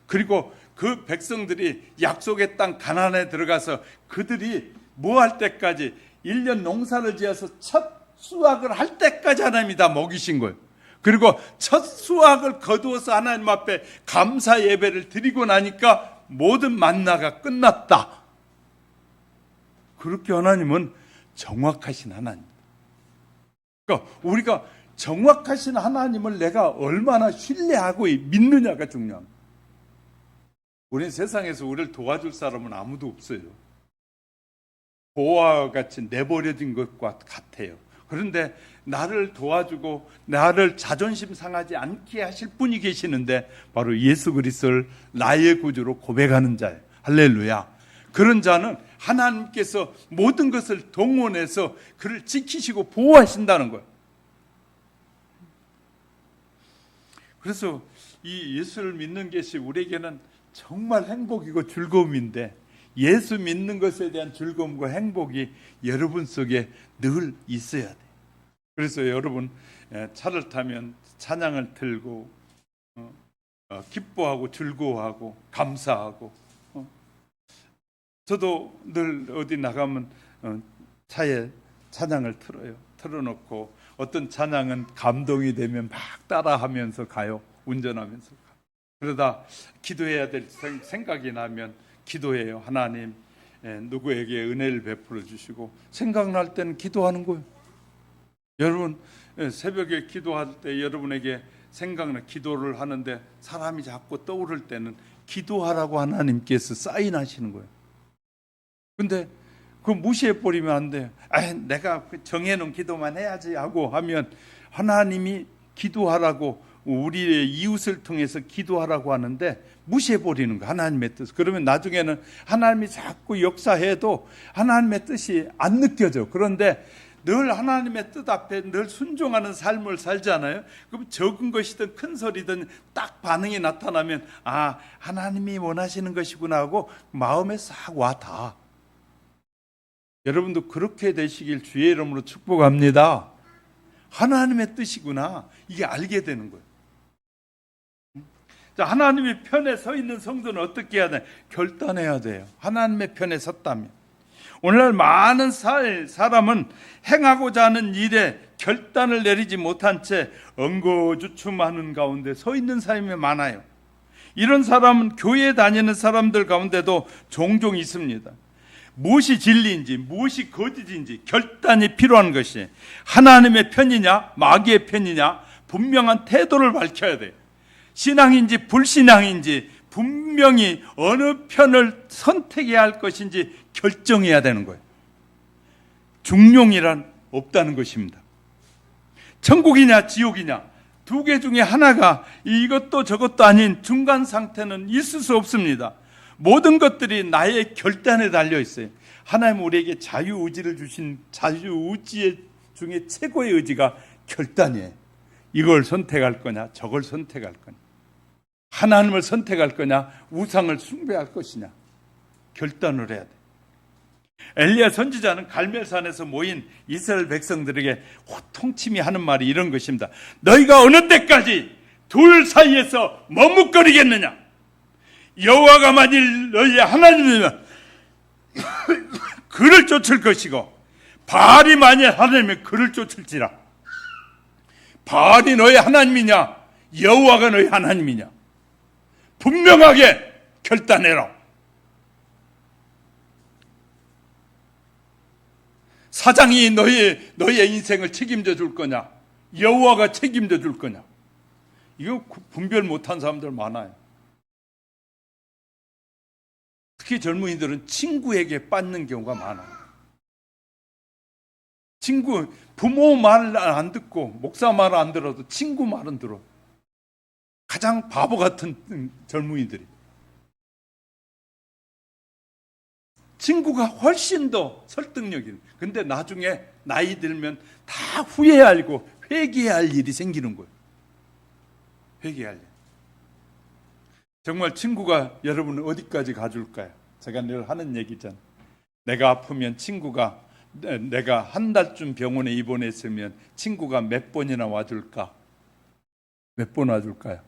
S1: 그리고 그 백성들이 약속의 땅 가나안에 들어가서 그들이 뭐 할 때까지 1년 농사를 지어서 첫 수확을 할 때까지 하나님이 다 먹이신 거예요. 그리고 첫 수확을 거두어서 하나님 앞에 감사 예배를 드리고 나니까 모든 만나가 끝났다. 그렇게 하나님은 정확하신 하나님. 그러니까 우리가 정확하신 하나님을 내가 얼마나 신뢰하고 믿느냐가 중요합니다. 우리는 세상에서 우리를 도와줄 사람은 아무도 없어요. 보화와 같이 내버려진 것과 같아요. 그런데 나를 도와주고 나를 자존심 상하지 않게 하실 분이 계시는데 바로 예수 그리스도를 나의 구주로 고백하는 자예요. 할렐루야. 그런 자는 하나님께서 모든 것을 동원해서 그를 지키시고 보호하신다는 거예요. 그래서 이 예수를 믿는 것이 우리에게는 정말 행복이고 즐거움인데 예수 믿는 것에 대한 즐거움과 행복이 여러분 속에 늘 있어야 돼요. 그래서 여러분 차를 타면 찬양을 틀고 기뻐하고 즐거워하고 감사하고 저도 늘 어디 나가면 차에 찬양을 틀어요. 틀어놓고 어떤 찬양은 감동이 되면 막 따라하면서 가요. 운전하면서 가요. 그러다 기도해야 될 생각이 나면 기도해요. 하나님 누구에게 은혜를 베풀어 주시고 생각날 때는 기도하는 거예요. 여러분 새벽에 기도할 때 여러분에게 생각나 기도를 하는데 사람이 자꾸 떠오를 때는 기도하라고 하나님께서 사인하시는 거예요. 근데 그거 무시해버리면 안 돼요. 내가 정해놓은 기도만 해야지 하고 하면 하나님이 기도하라고 우리의 이웃을 통해서 기도하라고 하는데 무시해버리는 거 하나님의 뜻. 그러면 나중에는 하나님이 자꾸 역사해도 하나님의 뜻이 안 느껴져. 그런데 늘 하나님의 뜻 앞에 늘 순종하는 삶을 살잖아요. 그럼 적은 것이든 큰 소리든 딱 반응이 나타나면 하나님이 원하시는 것이구나 하고 마음에 싹 와 닿아. 여러분도 그렇게 되시길 주의 이름으로 축복합니다. 하나님의 뜻이구나 이게 알게 되는 거예요. 자, 하나님의 편에 서 있는 성도는 어떻게 해야 돼? 결단해야 돼요. 하나님의 편에 섰다면. 오늘날 많은 사람은 행하고자 하는 일에 결단을 내리지 못한 채 엉거주춤하는 가운데 서 있는 사람이 많아요. 이런 사람은 교회에 다니는 사람들 가운데도 종종 있습니다. 무엇이 진리인지 무엇이 거짓인지 결단이 필요한 것이 하나님의 편이냐 마귀의 편이냐 분명한 태도를 밝혀야 돼요. 신앙인지 불신앙인지 분명히 어느 편을 선택해야 할 것인지 결정해야 되는 거예요. 중용이란 없다는 것입니다. 천국이냐 지옥이냐 두 개 중에 하나가 이것도 저것도 아닌 중간 상태는 있을 수 없습니다. 모든 것들이 나의 결단에 달려 있어요. 하나님 우리에게 자유의지를 주신 자유의지 중에 최고의 의지가 결단이에요. 이걸 선택할 거냐 저걸 선택할 거냐, 하나님을 선택할 거냐 우상을 숭배할 것이냐 결단을 해야 돼. 엘리야 선지자는 갈멜산에서 모인 이스라엘 백성들에게 호통침이 하는 말이 이런 것입니다. 너희가 어느 때까지 둘 사이에서 머뭇거리겠느냐? 여호와가 만일 너희의 하나님이면 그를 쫓을 것이고 바알이 만일 하나님이면 그를 쫓을지라. 바알이 너희 하나님이냐 여호와가 너희 하나님이냐 분명하게 결단해라. 사장이 너희의 인생을 책임져 줄 거냐 여호와가 책임져 줄 거냐, 이거 분별 못한 사람들 많아요. 특히 젊은이들은 친구에게 빠지는 경우가 많아요. 친구, 부모 말 안 듣고 목사 말 안 들어도 친구 말은 들어. 가장 바보 같은 젊은이들이. 친구가 훨씬 더 설득력이 있는. 근데 나중에 나이 들면 다 후회하고 회개해야 할 일이 생기는 거예요. 회개할 일. 정말 친구가 여러분을 어디까지 가줄까요? 제가 늘 하는 얘기잖아요. 내가 아프면 친구가, 내가 한 달쯤 병원에 입원했으면 친구가 몇 번이나 와줄까? 몇 번 와줄까요?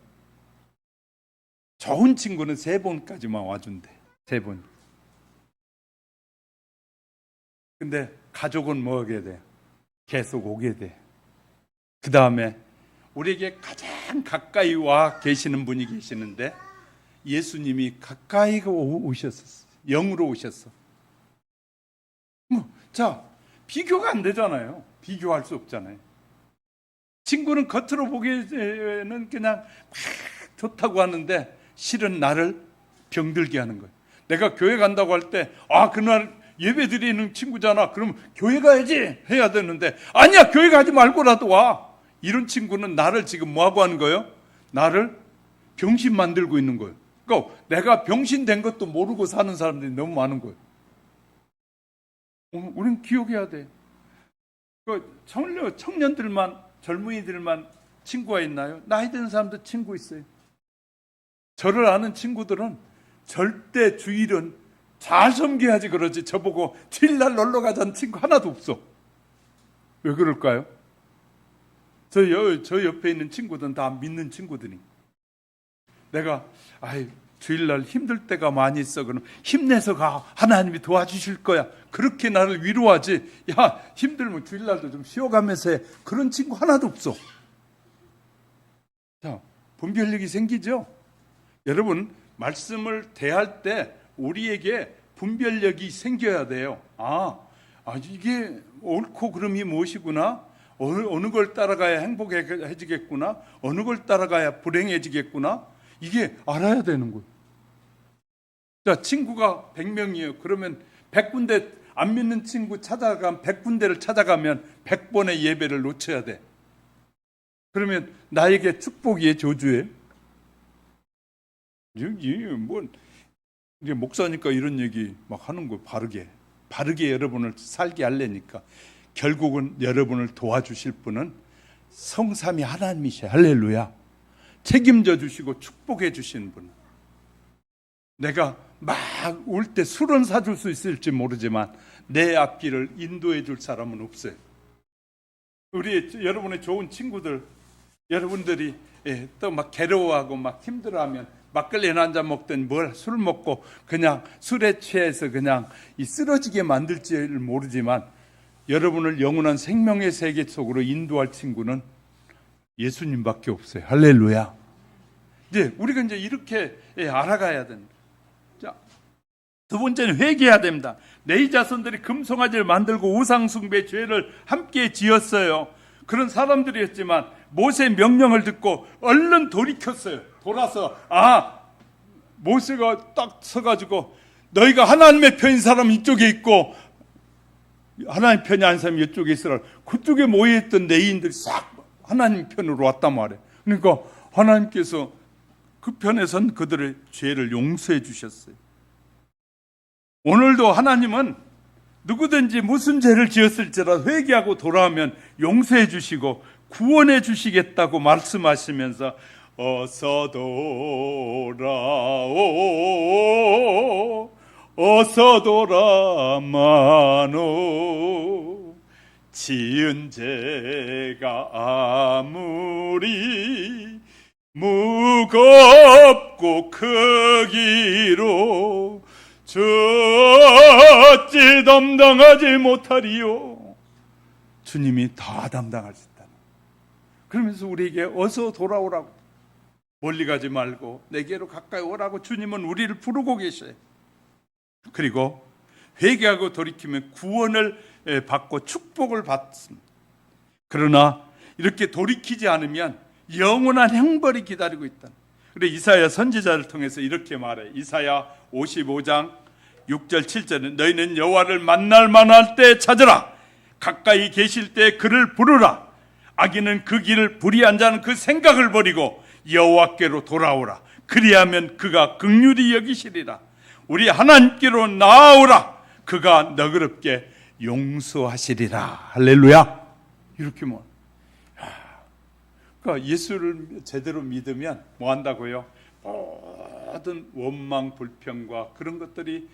S1: 좋은 친구는 3번까지만 와준대. 3번. 근데 가족은 뭐 하게 돼? 계속 오게 돼. 그 다음에 우리에게 가장 가까이 와 계시는 분이 계시는데 예수님이 가까이 오셨었어. 영으로 오셨어. 자, 비교가 안 되잖아요. 비교할 수 없잖아요. 친구는 겉으로 보기에는 그냥 막 좋다고 하는데 실은 나를 병들게 하는 거예요. 내가 교회 간다고 할 때 그날 예배 드리는 친구잖아. 그럼 교회 가야지 해야 되는데 아니야 교회 가지 말고라도 와. 이런 친구는 나를 지금 뭐하고 하는 거예요? 나를 병신 만들고 있는 거예요. 그러니까 내가 병신 된 것도 모르고 사는 사람들이 너무 많은 거예요. 우리는 기억해야 돼. 청년들만, 젊은이들만 친구가 있나요? 나이 든 사람도 친구 있어요. 저를 아는 친구들은 절대 주일은 잘 섬겨야지 그러지 저보고 주일날 놀러 가자는 친구 하나도 없어. 왜 그럴까요? 저 옆에 있는 친구들은 다 믿는 친구들이. 내가 주일날 힘들 때가 많이 있어. 그럼 힘내서 가. 하나님이 도와주실 거야. 그렇게 나를 위로하지. 야 힘들면 주일날도 좀 쉬어가면서 해. 그런 친구 하나도 없어. 자, 분별력이 생기죠? 여러분 말씀을 대할 때 우리에게 분별력이 생겨야 돼요. 이게 옳고 그름이 무엇이구나. 어느 걸 따라가야 행복해지겠구나. 어느 걸 따라가야 불행해지겠구나. 이게 알아야 되는 거예요. 자, 친구가 100명이에요. 그러면 100군데 안 믿는 친구 찾아가면 100군데를 찾아가면 100번의 예배를 놓쳐야 돼. 그러면 나에게 축복이에요, 저주예요? 이게 목사니까 이런 얘기 막 하는 거예요. 바르게 여러분을 살게 하려니까. 결국은 여러분을 도와주실 분은 성삼위 하나님이셔. 할렐루야. 책임져 주시고 축복해 주시는 분. 내가 막 올 때 술은 사줄 수 있을지 모르지만 내 앞길을 인도해 줄 사람은 없어요. 여러분의 좋은 친구들 여러분들이 또 막 괴로워하고 막 힘들어하면 막걸리 한 잔 먹든 뭘 술 먹고 그냥 술에 취해서 그냥 쓰러지게 만들지를 모르지만 여러분을 영원한 생명의 세계 속으로 인도할 친구는 예수님밖에 없어요. 할렐루야. 이제 우리가 이제 이렇게 알아가야 됩니다. 자, 두 번째는 회개해야 됩니다. 내 자손들이 금송아지를 만들고 우상숭배 죄를 함께 지었어요. 그런 사람들이었지만 모세의 명령을 듣고 얼른 돌이켰어요. 돌아서 모세가 딱 서가지고 너희가 하나님의 편인 사람은 이쪽에 있고 하나님 편이 아닌 사람이 이쪽에 있으라. 그쪽에 모여있던 레위인들이 싹 하나님 편으로 왔단 말이에요. 그러니까 하나님께서 그 편에 선 그들의 죄를 용서해 주셨어요. 오늘도 하나님은 누구든지 무슨 죄를 지었을지라도 회개하고 돌아오면 용서해 주시고 구원해 주시겠다고 말씀하시면서 어서 돌아오 어서 돌아마노 지은 죄가 아무리 무겁고 크기로 어찌 담당하지 못하리요. 주님이 다 담당하셨다. 그러면서 우리에게 어서 돌아오라고, 멀리 가지 말고 내게로 가까이 오라고 주님은 우리를 부르고 계셔요. 그리고 회개하고 돌이키면 구원을 받고 축복을 받습니다. 그러나 이렇게 돌이키지 않으면 영원한 형벌이 기다리고 있다. 그래 이사야 선지자를 통해서 이렇게 말해. 이사야 55장 6절 7절은 너희는 여호와를 만날 만할 때 찾으라. 가까이 계실 때 그를 부르라. 악인은 그 길을 불의한 자는 그 생각을 버리고 여호와께로 돌아오라. 그리하면 그가 긍휼히 여기시리라. 우리 하나님께로 나아오라. 그가 너그럽게 용서하시리라. 할렐루야. 이렇게 뭐 그러니까 예수를 제대로 믿으면 뭐 한다고요? 모든 원망, 불평과 그런 것들이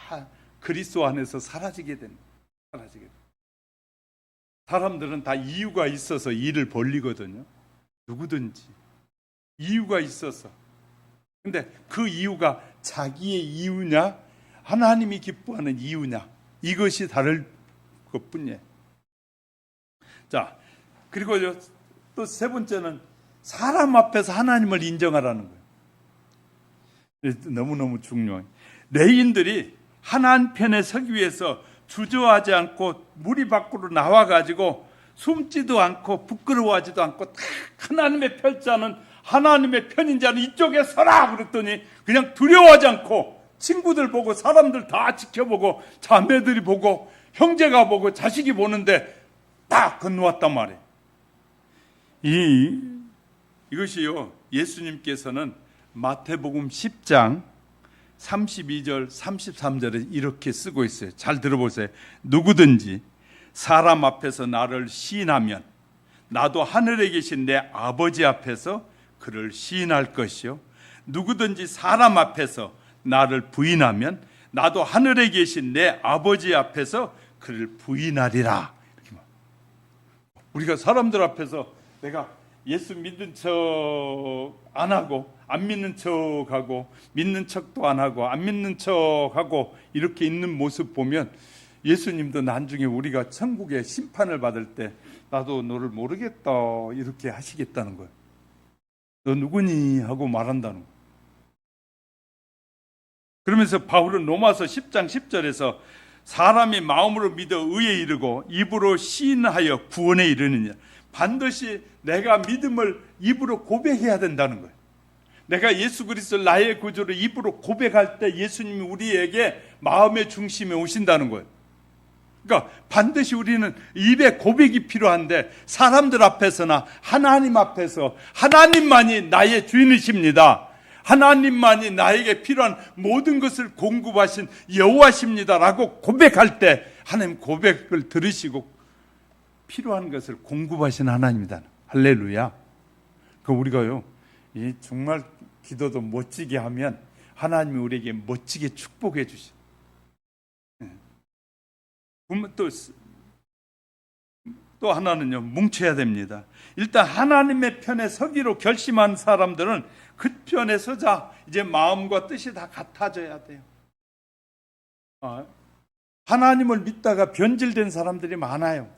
S1: 다 그리스도 안에서 사라지게 됩니다. 사라지게 됩니다. 사람들은 다 이유가 있어서 일을 벌리거든요. 누구든지 이유가 있어서. 근데 그 이유가 자기의 이유냐 하나님이 기뻐하는 이유냐 이것이 다를 것뿐이에요. 자, 그리고 또 세 번째는 사람 앞에서 하나님을 인정하라는 거예요. 너무너무 중요해요. 레위인들이 하나님 편에 서기 위해서 주저하지 않고 무리 밖으로 나와가지고 숨지도 않고 부끄러워하지도 않고 다 하나님의 편자는 하나님의 편인 자는 이쪽에 서라 그랬더니 그냥 두려워하지 않고 친구들 보고 사람들 다 지켜보고 자매들이 보고 형제가 보고 자식이 보는데 딱 건너왔단 말이에요. 이것이요 예수님께서는 마태복음 10장 32절 33절에 이렇게 쓰고 있어요. 잘 들어보세요. 누구든지 사람 앞에서 나를 시인하면 나도 하늘에 계신 내 아버지 앞에서 그를 시인할 것이요 누구든지 사람 앞에서 나를 부인하면 나도 하늘에 계신 내 아버지 앞에서 그를 부인하리라. 우리가 사람들 앞에서 내가 예수 믿는 척 안 하고 안 믿는 척하고 믿는 척도 안 하고 안 믿는 척하고 이렇게 있는 모습 보면 예수님도 나중에 우리가 천국의 심판을 받을 때 나도 너를 모르겠다 이렇게 하시겠다는 거예요. 너 누구니 하고 말한다는 거예요. 그러면서 바울은 로마서 10장 10절에서 사람이 마음으로 믿어 의에 이르고 입으로 시인하여 구원에 이르느냐. 반드시 내가 믿음을 입으로 고백해야 된다는 거예요. 내가 예수 그리스도를 나의 구주로 입으로 고백할 때 예수님이 우리에게 마음의 중심에 오신다는 거예요. 그러니까 반드시 우리는 입에 고백이 필요한데 사람들 앞에서나 하나님 앞에서 하나님만이 나의 주인이십니다. 하나님만이 나에게 필요한 모든 것을 공급하신 여호와십니다라고 고백할 때 하나님 고백을 들으시고 필요한 것을 공급하신 하나님이다. 할렐루야. 그 우리가요, 정말 기도도 멋지게 하면 하나님이 우리에게 멋지게 축복해 주셔. 또 하나는요, 뭉쳐야 됩니다. 일단 하나님의 편에 서기로 결심한 사람들은 그 편에 서자. 이제 마음과 뜻이 다 같아져야 돼요. 하나님을 믿다가 변질된 사람들이 많아요.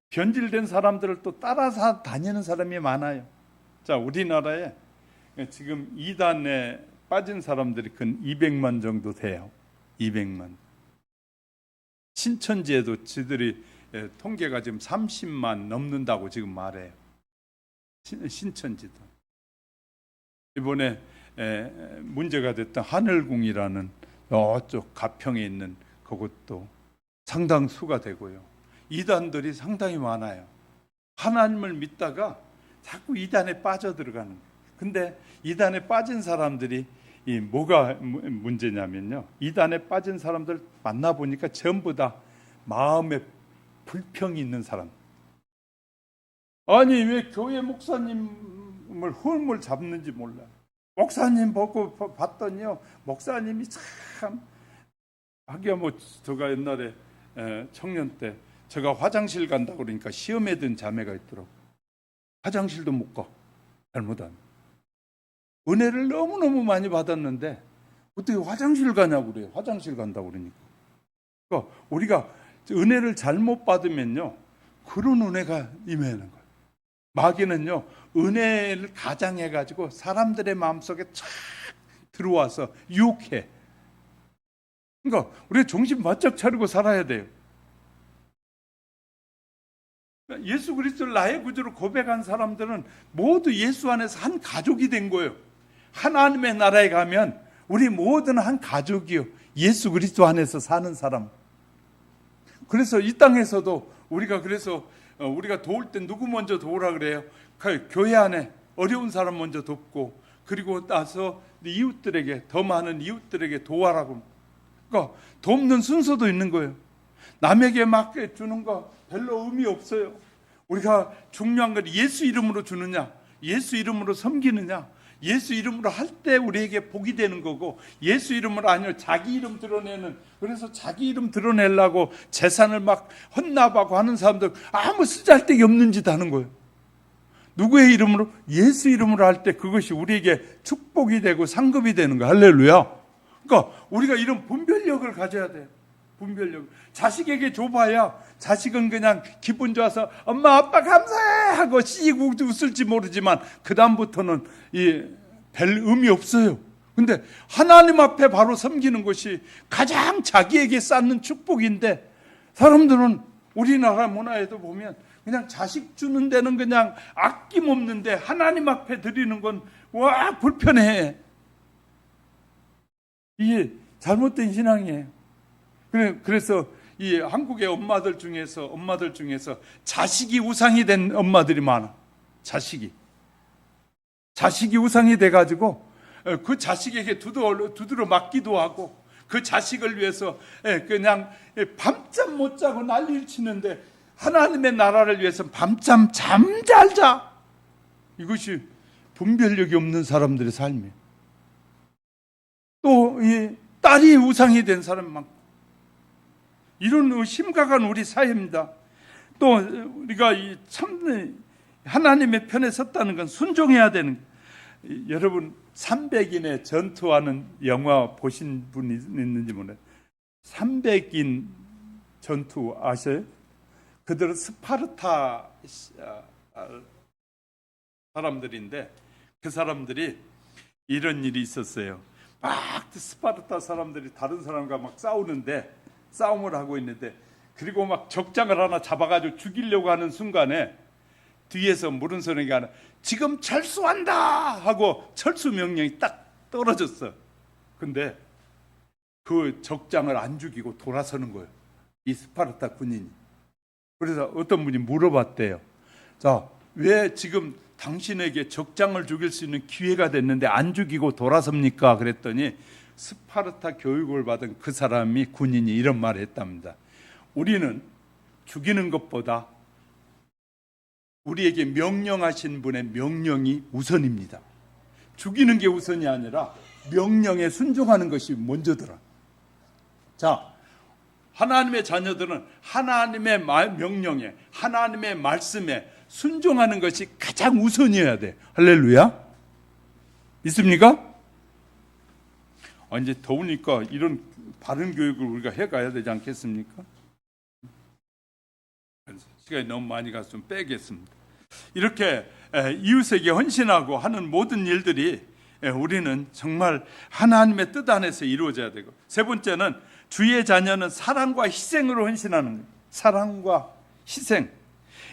S1: 변질된 사람들을 또 따라서 다니는 사람이 많아요. 자, 우리나라에 지금 이단에 빠진 사람들이 근 200만 정도 돼요. 200만. 신천지에도 지들이 통계가 지금 30만 넘는다고 지금 말해요. 신천지도. 이번에 문제가 됐던 하늘궁이라는 이쪽 가평에 있는 그것도 상당수가 되고요. 이단들이 상당히 많아요. 하나님을 믿다가 자꾸 이단에 빠져들어가는 거예요. 근데 이단에 빠진 사람들이 뭐가 문제냐면요, 이단에 빠진 사람들 만나보니까 전부 다 마음에 불평이 있는 사람. 아니, 왜 교회 목사님을 흠을 잡는지 몰라. 목사님 보고 봤더니요, 목사님이 참, 하기야 뭐 제가 옛날에 청년 때 제가 화장실 간다 그러니까 시험에 든 자매가 있더라고. 화장실도 못 가, 잘못하면. 은혜를 너무너무 많이 받았는데 어떻게 화장실 가냐고 그래요. 화장실 간다고 그러니까. 그러니까 우리가 은혜를 잘못 받으면요, 그런 은혜가 임하는 거예요. 마귀는요, 은혜를 가장해가지고 사람들의 마음속에 착 들어와서 유혹해. 그러니까 우리가 정신 바짝 차리고 살아야 돼요. 예수 그리스도를 나의 구주로 고백한 사람들은 모두 예수 안에서 한 가족이 된 거예요. 하나님의 나라에 가면 우리 모두는 한 가족이요. 예수 그리스도 안에서 사는 사람. 그래서 이 땅에서도 우리가 우리가 도울 때 누구 먼저 도우라 그래요? 교회 안에 어려운 사람 먼저 돕고, 그리고 나서 이웃들에게, 더 많은 이웃들에게 도와라고. 그러니까 돕는 순서도 있는 거예요. 남에게 막 주는 거 별로 의미 없어요. 우리가 중요한 건 예수 이름으로 주느냐, 예수 이름으로 섬기느냐, 예수 이름으로 할 때 우리에게 복이 되는 거고, 예수 이름으로 아니요 자기 이름 드러내는, 그래서 자기 이름 드러내려고 재산을 막 헌납하고 하는 사람들 아무 쓰잘데기 없는 짓 하는 거예요. 누구의 이름으로? 예수 이름으로 할 때 그것이 우리에게 축복이 되고 상급이 되는 거예요. 할렐루야. 그러니까 우리가 이런 분별력을 가져야 돼요. 분별력. 자식에게 줘봐야 자식은 그냥 기분 좋아서 엄마 아빠 감사해 하고 씩 웃을지 모르지만 그 다음부터는 별 의미 없어요. 근데 하나님 앞에 바로 섬기는 것이 가장 자기에게 쌓는 축복인데, 사람들은 우리나라 문화에도 보면 그냥 자식 주는 데는 그냥 아낌없는데 하나님 앞에 드리는 건 와 불편해. 이게 잘못된 신앙이에요. 그래서 이 한국의 엄마들 중에서 자식이 우상이 된 엄마들이 많아. 자식이 우상이 돼가지고 그 자식에게 두드러 맞기도 하고, 그 자식을 위해서 그냥 밤잠 못 자고 난리를 치는데, 하나님의 나라를 위해서 밤잠 잠 잘 자. 이것이 분별력이 없는 사람들의 삶이에요. 또 이 딸이 우상이 된 사람이 많고, 이런 심각한 우리 사회입니다. 또 우리가 참 하나님의 편에 섰다는 건 순종해야 되는 거예요. 여러분 300인의 전투하는 영화 보신 분 있는지 몰라요. 300인 전투 아세요? 그들은 스파르타 사람들인데, 그 사람들이 이런 일이 있었어요. 막 스파르타 사람들이 다른 사람과 막 싸움을 하고 있는데, 그리고 막 적장을 하나 잡아가지고 죽이려고 하는 순간에 뒤에서 물은 소리가 하나, 지금 철수한다 하고 철수 명령이 딱 떨어졌어. 근데 그 적장을 안 죽이고 돌아서는 거예요, 이 스파르타 군인이. 그래서 어떤 분이 물어봤대요. 자, 왜 지금 당신에게 적장을 죽일 수 있는 기회가 됐는데 안 죽이고 돌아섭니까? 그랬더니 스파르타 교육을 받은 그 사람이, 군인이 이런 말을 했답니다. 우리는 죽이는 것보다 우리에게 명령하신 분의 명령이 우선입니다. 죽이는 게 우선이 아니라 명령에 순종하는 것이 먼저더라. 자, 하나님의 자녀들은 하나님의 명령에, 하나님의 말씀에 순종하는 것이 가장 우선이어야 돼. 할렐루야. 있습니까? 이제 더우니까 이런 바른 교육을 우리가 해가야 되지 않겠습니까? 시간이 너무 많이 가서 좀 빼겠습니다. 이렇게 이웃에게 헌신하고 하는 모든 일들이 우리는 정말 하나님의 뜻 안에서 이루어져야 되고, 세 번째는 주의 자녀는 사랑과 희생으로 헌신하는 거예요. 사랑과 희생.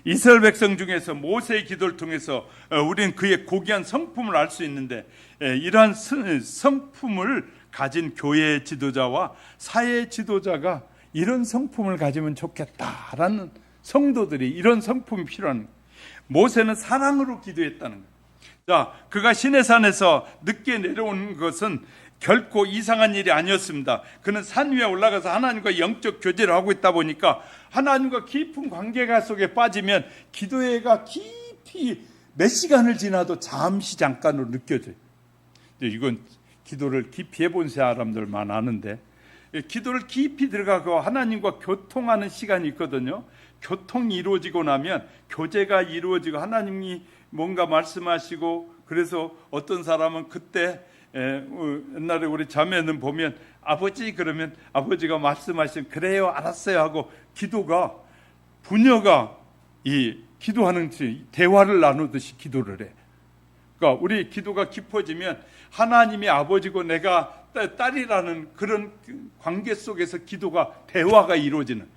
S1: 이스라엘 백성 중에서 모세의 기도를 통해서 우리는 그의 고귀한 성품을 알 수 있는데, 이러한 성품을 가진 교회의 지도자와 사회의 지도자가 이런 성품을 가지면 좋겠다라는 성도들이 이런 성품이 필요한 거예요. 모세는 사랑으로 기도했다는 거예요. 자, 그가 시내산에서 늦게 내려온 것은 결코 이상한 일이 아니었습니다. 그는 산 위에 올라가서 하나님과 영적 교제를 하고 있다 보니까 하나님과 깊은 관계가 속에 빠지면 기도회가 깊이 몇 시간을 지나도 잠깐으로 느껴져요. 이건 기도를 깊이 해본 사람들만 아는데, 기도를 깊이 들어가고 하나님과 교통하는 시간이 있거든요. 교통이 이루어지고 나면 교제가 이루어지고 하나님이 뭔가 말씀하시고, 그래서 어떤 사람은 그때 옛날에 우리 자매는 보면 아버지 그러면 아버지가 말씀하시면 그래요 알았어요 하고 기도가 부녀가 이 기도하는 대화를 나누듯이 기도를 해. 그러니까 우리 기도가 깊어지면 하나님이 아버지고 내가 딸이라는 그런 관계 속에서 기도가 대화가 이루어지는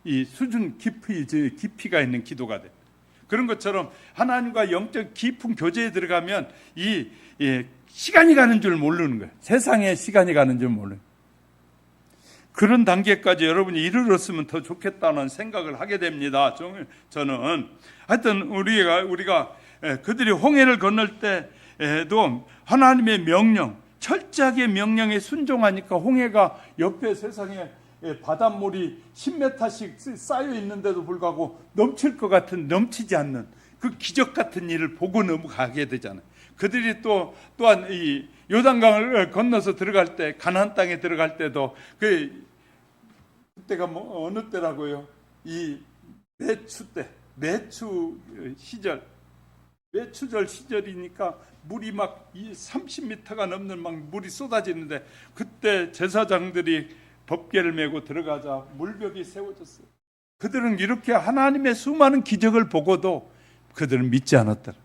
S1: 이 수준 깊이가 있는 기도가 돼. 그런 것처럼 하나님과 영적 깊은 교제에 들어가면 이 시간이 가는 줄 모르는 거예요. 세상에 시간이 가는 줄 모르는 거예요. 그런 단계까지 여러분이 이르렀으면 더 좋겠다는 생각을 하게 됩니다. 저는 하여튼 우리가 그들이 홍해를 건널 때에도 하나님의 명령, 철저하게 명령에 순종하니까 홍해가 옆에 세상에 바닷물이 10m씩 쌓여 있는데도 불구하고 넘치지 않는 그 기적 같은 일을 보고 넘어가게 되잖아요. 그들이 또한 이 요단강을 건너서 들어갈 때, 가나안 땅에 들어갈 때도 그때가 어느 때라고요? 이 매추절 시절이니까 물이 막 30m가 넘는 막 물이 쏟아지는데, 그때 제사장들이 법궤를 메고 들어가자 물벽이 세워졌어요. 그들은 이렇게 하나님의 수많은 기적을 보고도 그들은 믿지 않았더라.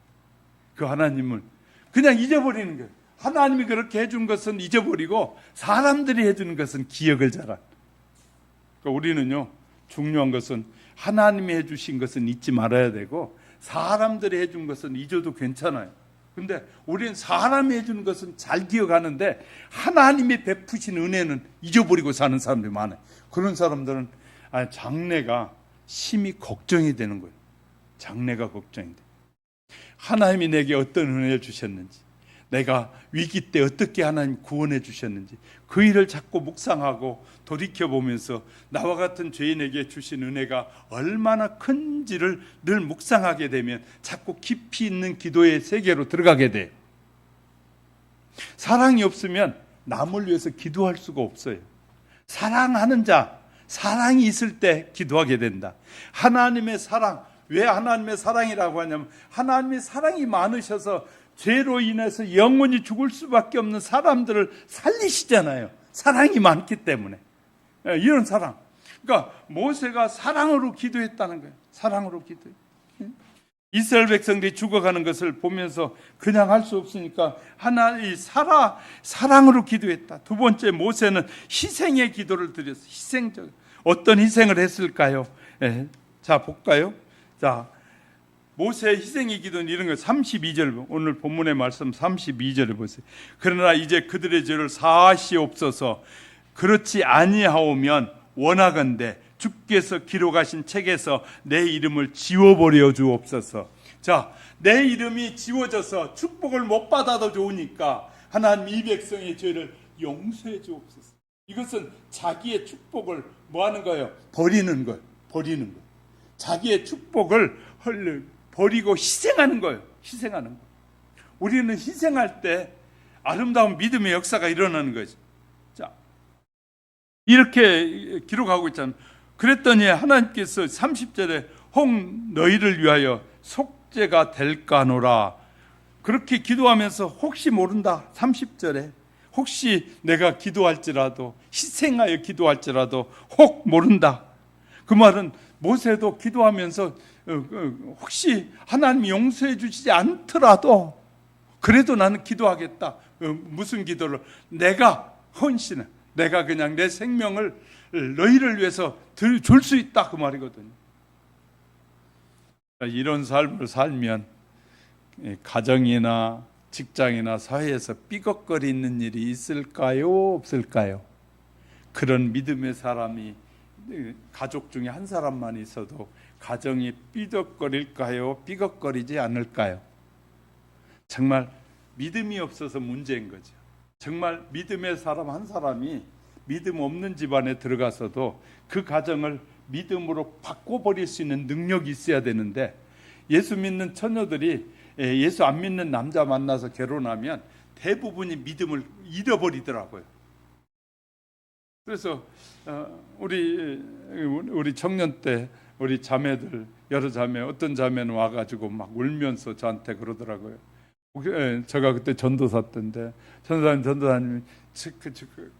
S1: 그 하나님을 그냥 잊어버리는 거예요. 하나님이 그렇게 해준 것은 잊어버리고 사람들이 해주는 것은 기억을 잘한. 그러니까 우리는요, 중요한 것은 하나님이 해주신 것은 잊지 말아야 되고 사람들이 해준 것은 잊어도 괜찮아요. 근데 우리는 사람이 해주는 것은 잘 기억하는데 하나님이 베푸신 은혜는 잊어버리고 사는 사람들이 많아요. 그런 사람들은 장래가 심히 걱정이 되는 거예요. 장래가 걱정이 돼. 하나님이 내게 어떤 은혜를 주셨는지, 내가 위기 때 어떻게 하나님 구원해 주셨는지 그 일을 자꾸 묵상하고 돌이켜보면서 나와 같은 죄인에게 주신 은혜가 얼마나 큰지를 늘 묵상하게 되면 자꾸 깊이 있는 기도의 세계로 들어가게 돼요. 사랑이 없으면 남을 위해서 기도할 수가 없어요. 사랑하는 자, 사랑이 있을 때 기도하게 된다. 하나님의 사랑, 왜 하나님의 사랑이라고 하냐면 하나님의 사랑이 많으셔서 죄로 인해서 영원히 죽을 수밖에 없는 사람들을 살리시잖아요. 사랑이 많기 때문에. 이런 사랑. 그러니까 모세가 사랑으로 기도했다는 거예요. 사랑으로 기도해. 이스라엘 백성들이 죽어가는 것을 보면서 그냥 할 수 없으니까 사랑으로 기도했다. 두 번째, 모세는 희생의 기도를 드렸어요. 희생적. 어떤 희생을 했을까요? 자, 볼까요? 자, 모세의 희생의 기도는 이런 거. 32절, 오늘 본문의 말씀 32절을 보세요. 그러나 이제 그들의 죄를 사하시옵소서. 그렇지 아니하오면 원하건대 주께서 기록하신 책에서 내 이름을 지워버려 주옵소서. 자, 내 이름이 지워져서 축복을 못 받아도 좋으니까 하나님 이 백성의 죄를 용서해 주옵소서. 이것은 자기의 축복을 뭐 하는 거예요? 버리는 거예요. 버리는 거예요. 자기의 축복을 버리고 희생하는 거예요. 희생하는 거예요. 우리는 희생할 때 아름다운 믿음의 역사가 일어나는 거죠. 자, 이렇게 기록하고 있잖아요. 그랬더니 하나님께서 30절에 혹 너희를 위하여 속죄가 될까노라. 그렇게 기도하면서 혹시 모른다. 30절에 혹시 내가 기도할지라도, 희생하여 기도할지라도 혹 모른다. 그 말은 모세도 기도하면서 혹시 하나님이 용서해 주시지 않더라도 그래도 나는 기도하겠다. 무슨 기도를? 내가 헌신을, 내가 그냥 내 생명을 너희를 위해서 줄 수 있다, 그 말이거든요. 이런 삶을 살면 가정이나 직장이나 사회에서 삐걱거리는 일이 있을까요? 없을까요? 그런 믿음의 사람이 가족 중에 한 사람만 있어도 가정이 삐걱거릴까요? 삐걱거리지 않을까요? 정말 믿음이 없어서 문제인 거죠. 정말 믿음의 사람 한 사람이 믿음 없는 집안에 들어가서도 그 가정을 믿음으로 바꿔버릴 수 있는 능력이 있어야 되는데, 예수 믿는 처녀들이 예수 안 믿는 남자 만나서 결혼하면 대부분이 믿음을 잃어버리더라고요. 그래서 우리 청년 때 우리 자매들, 여러 자매, 어떤 자매는 와가지고 막 울면서 저한테 그러더라고요. 제가 그때 전도사 때인데, 전도사님이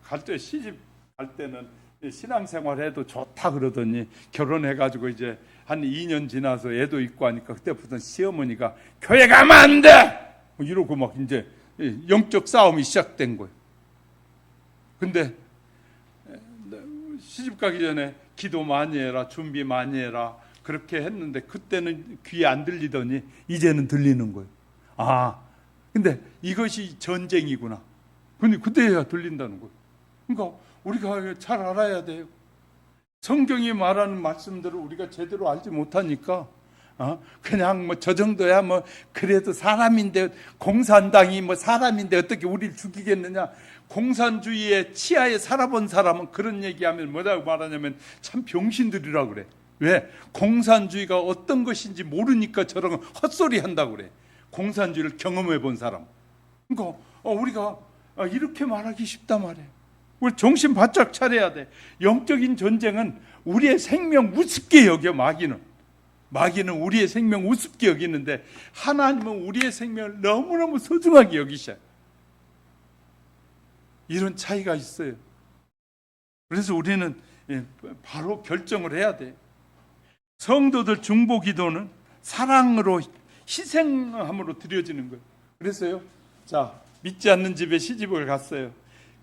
S1: 갈 때, 시집 갈 때는 신앙생활해도 좋다 그러더니 결혼해가지고 이제 한 2년 지나서 애도 있고 하니까 그때부터 시어머니가 교회 가면 안 돼! 이러고 막 이제 영적 싸움이 시작된 거예요. 근데 시집 가기 전에 기도 많이 해라, 준비 많이 해라, 그렇게 했는데 그때는 귀에 안 들리더니 이제는 들리는 거예요. 아, 근데 이것이 전쟁이구나. 근데 그때야 들린다는 거예요. 그러니까 우리가 잘 알아야 돼요. 성경이 말하는 말씀들을 우리가 제대로 알지 못하니까 그냥 뭐 저 정도야 뭐 그래도 사람인데, 공산당이 뭐 사람인데 어떻게 우리를 죽이겠느냐. 공산주의의 치하에 살아본 사람은 그런 얘기하면 뭐라고 말하냐면 참 병신들이라고 그래. 왜? 공산주의가 어떤 것인지 모르니까 저런 헛소리 한다고 그래. 공산주의를 경험해 본 사람. 그러니까 우리가 이렇게 말하기 쉽단 말이에요. 우리 정신 바짝 차려야 돼. 영적인 전쟁은 우리의 생명 우습게 여겨. 마귀는 우리의 생명 우습게 여기는데 하나님은 우리의 생명을 너무너무 소중하게 여기셔요. 이런 차이가 있어요. 그래서 우리는 바로 결정을 해야 돼. 성도들 중보 기도는 사랑으로, 희생함으로 드려지는 거예요. 그래서요, 자, 믿지 않는 집에 시집을 갔어요.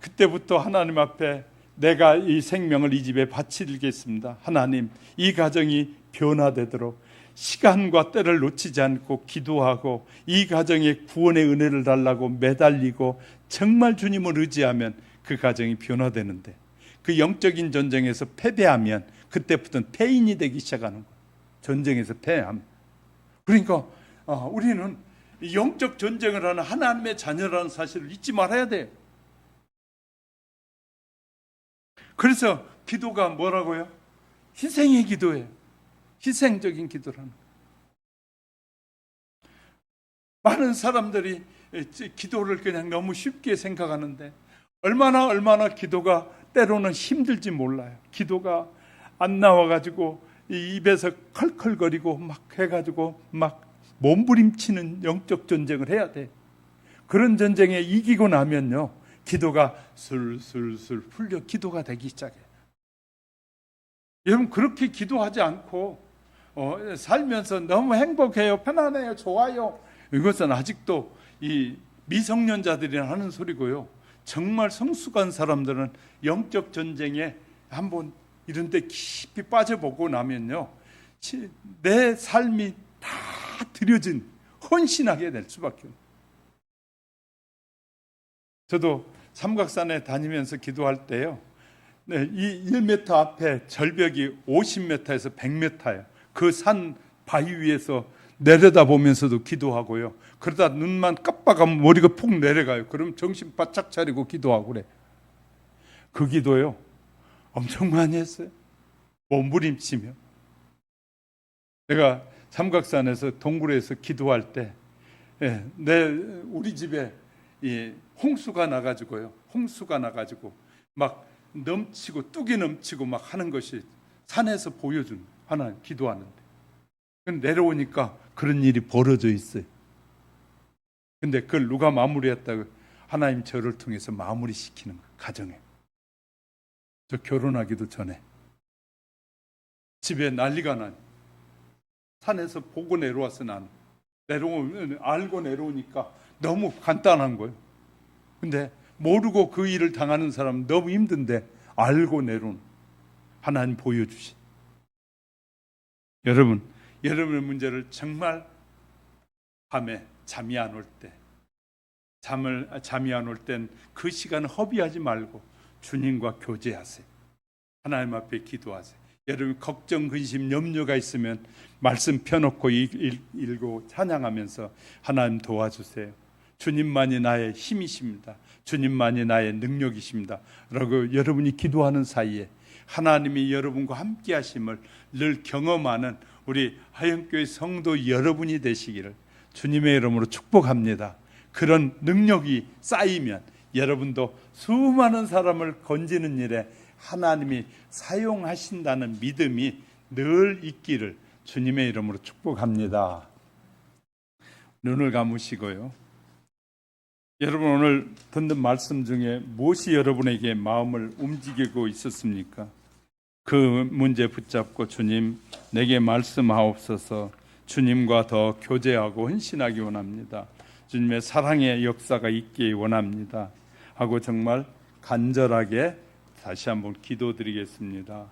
S1: 그때부터 하나님 앞에 내가 이 생명을 이 집에 바치겠습니다. 하나님, 이 가정이 변화되도록 시간과 때를 놓치지 않고 기도하고 이 가정에 구원의 은혜를 달라고 매달리고 정말 주님을 의지하면 그 가정이 변화되는데, 그 영적인 전쟁에서 패배하면 그때부터는 패인이 되기 시작하는 거예요. 전쟁에서 패하면. 그러니까 우리는 영적 전쟁을 하는 하나님의 자녀라는 사실을 잊지 말아야 돼요. 그래서 기도가 뭐라고요? 희생의 기도예요. 희생적인 기도라는 거예요. 많은 사람들이 기도를 그냥 너무 쉽게 생각하는데 얼마나 기도가 때로는 힘들지 몰라요. 기도가 안 나와가지고 입에서 컬컬거리고 막 해가지고 막 몸부림치는 영적 전쟁을 해야 돼. 그런 전쟁에 이기고 나면요, 기도가 술술술 풀려 기도가 되기 시작해요. 여러분, 그렇게 기도하지 않고 살면서 너무 행복해요, 편안해요, 좋아요, 이것은 아직도 이 미성년자들이 하는 소리고요. 정말 성숙한 사람들은 영적 전쟁에 한번 이런 데 깊이 빠져보고 나면요, 내 삶이 다 드려진, 헌신하게 될 수밖에 없어요. 저도 삼각산에 다니면서 기도할 때요, 이 1m 앞에 절벽이 50m에서 100m예요. 그 산 바위 위에서 내려다보면서도 기도하고요. 그러다 눈만 깜빡하면 머리가 푹 내려가요. 그럼 정신 바짝 차리고 기도하고 그래. 그 기도요, 엄청 많이 했어요. 몸부림치며. 내가 삼각산에서 동굴에서 기도할 때 우리 집에 홍수가 나가지고요. 홍수가 나가지고 막 넘치고 뚝이 넘치고 막 하는 것이 산에서 보여준 하나님 기도하는데 내려오니까 그런 일이 벌어져 있어요. 근데 그걸 누가 마무리했다고? 하나님 저를 통해서 마무리시키는 거예요. 가정에. 저 결혼하기도 전에 집에 난리가 나요. 산에서 보고 내려와서 내려오면 알고 내려오니까 너무 간단한 거예요. 근데 모르고 그 일을 당하는 사람은 너무 힘든데 알고 내려온 하나님 보여주신. 여러분, 여러분의 문제를 정말 밤에 잠이 안 올 때, 잠이 안 올 땐 그 시간을 허비하지 말고 주님과 교제하세요. 하나님 앞에 기도하세요. 여러분 걱정, 근심, 염려가 있으면 말씀 펴놓고 읽고 찬양하면서 하나님 도와주세요. 주님만이 나의 힘이십니다. 주님만이 나의 능력이십니다. 라고 여러분이 기도하는 사이에 하나님이 여러분과 함께 하심을 늘 경험하는 우리 하영교회 성도 여러분이 되시기를 주님의 이름으로 축복합니다. 그런 능력이 쌓이면 여러분도 수많은 사람을 건지는 일에 하나님이 사용하신다는 믿음이 늘 있기를 주님의 이름으로 축복합니다. 눈을 감으시고요. 여러분 오늘 듣는 말씀 중에 무엇이 여러분에게 마음을 움직이고 있었습니까? 그 문제 붙잡고 주님 내게 말씀하옵소서. 주님과 더 교제하고 헌신하기 원합니다. 주님의 사랑의 역사가 있기 원합니다 하고 정말 간절하게 다시 한번 기도드리겠습니다.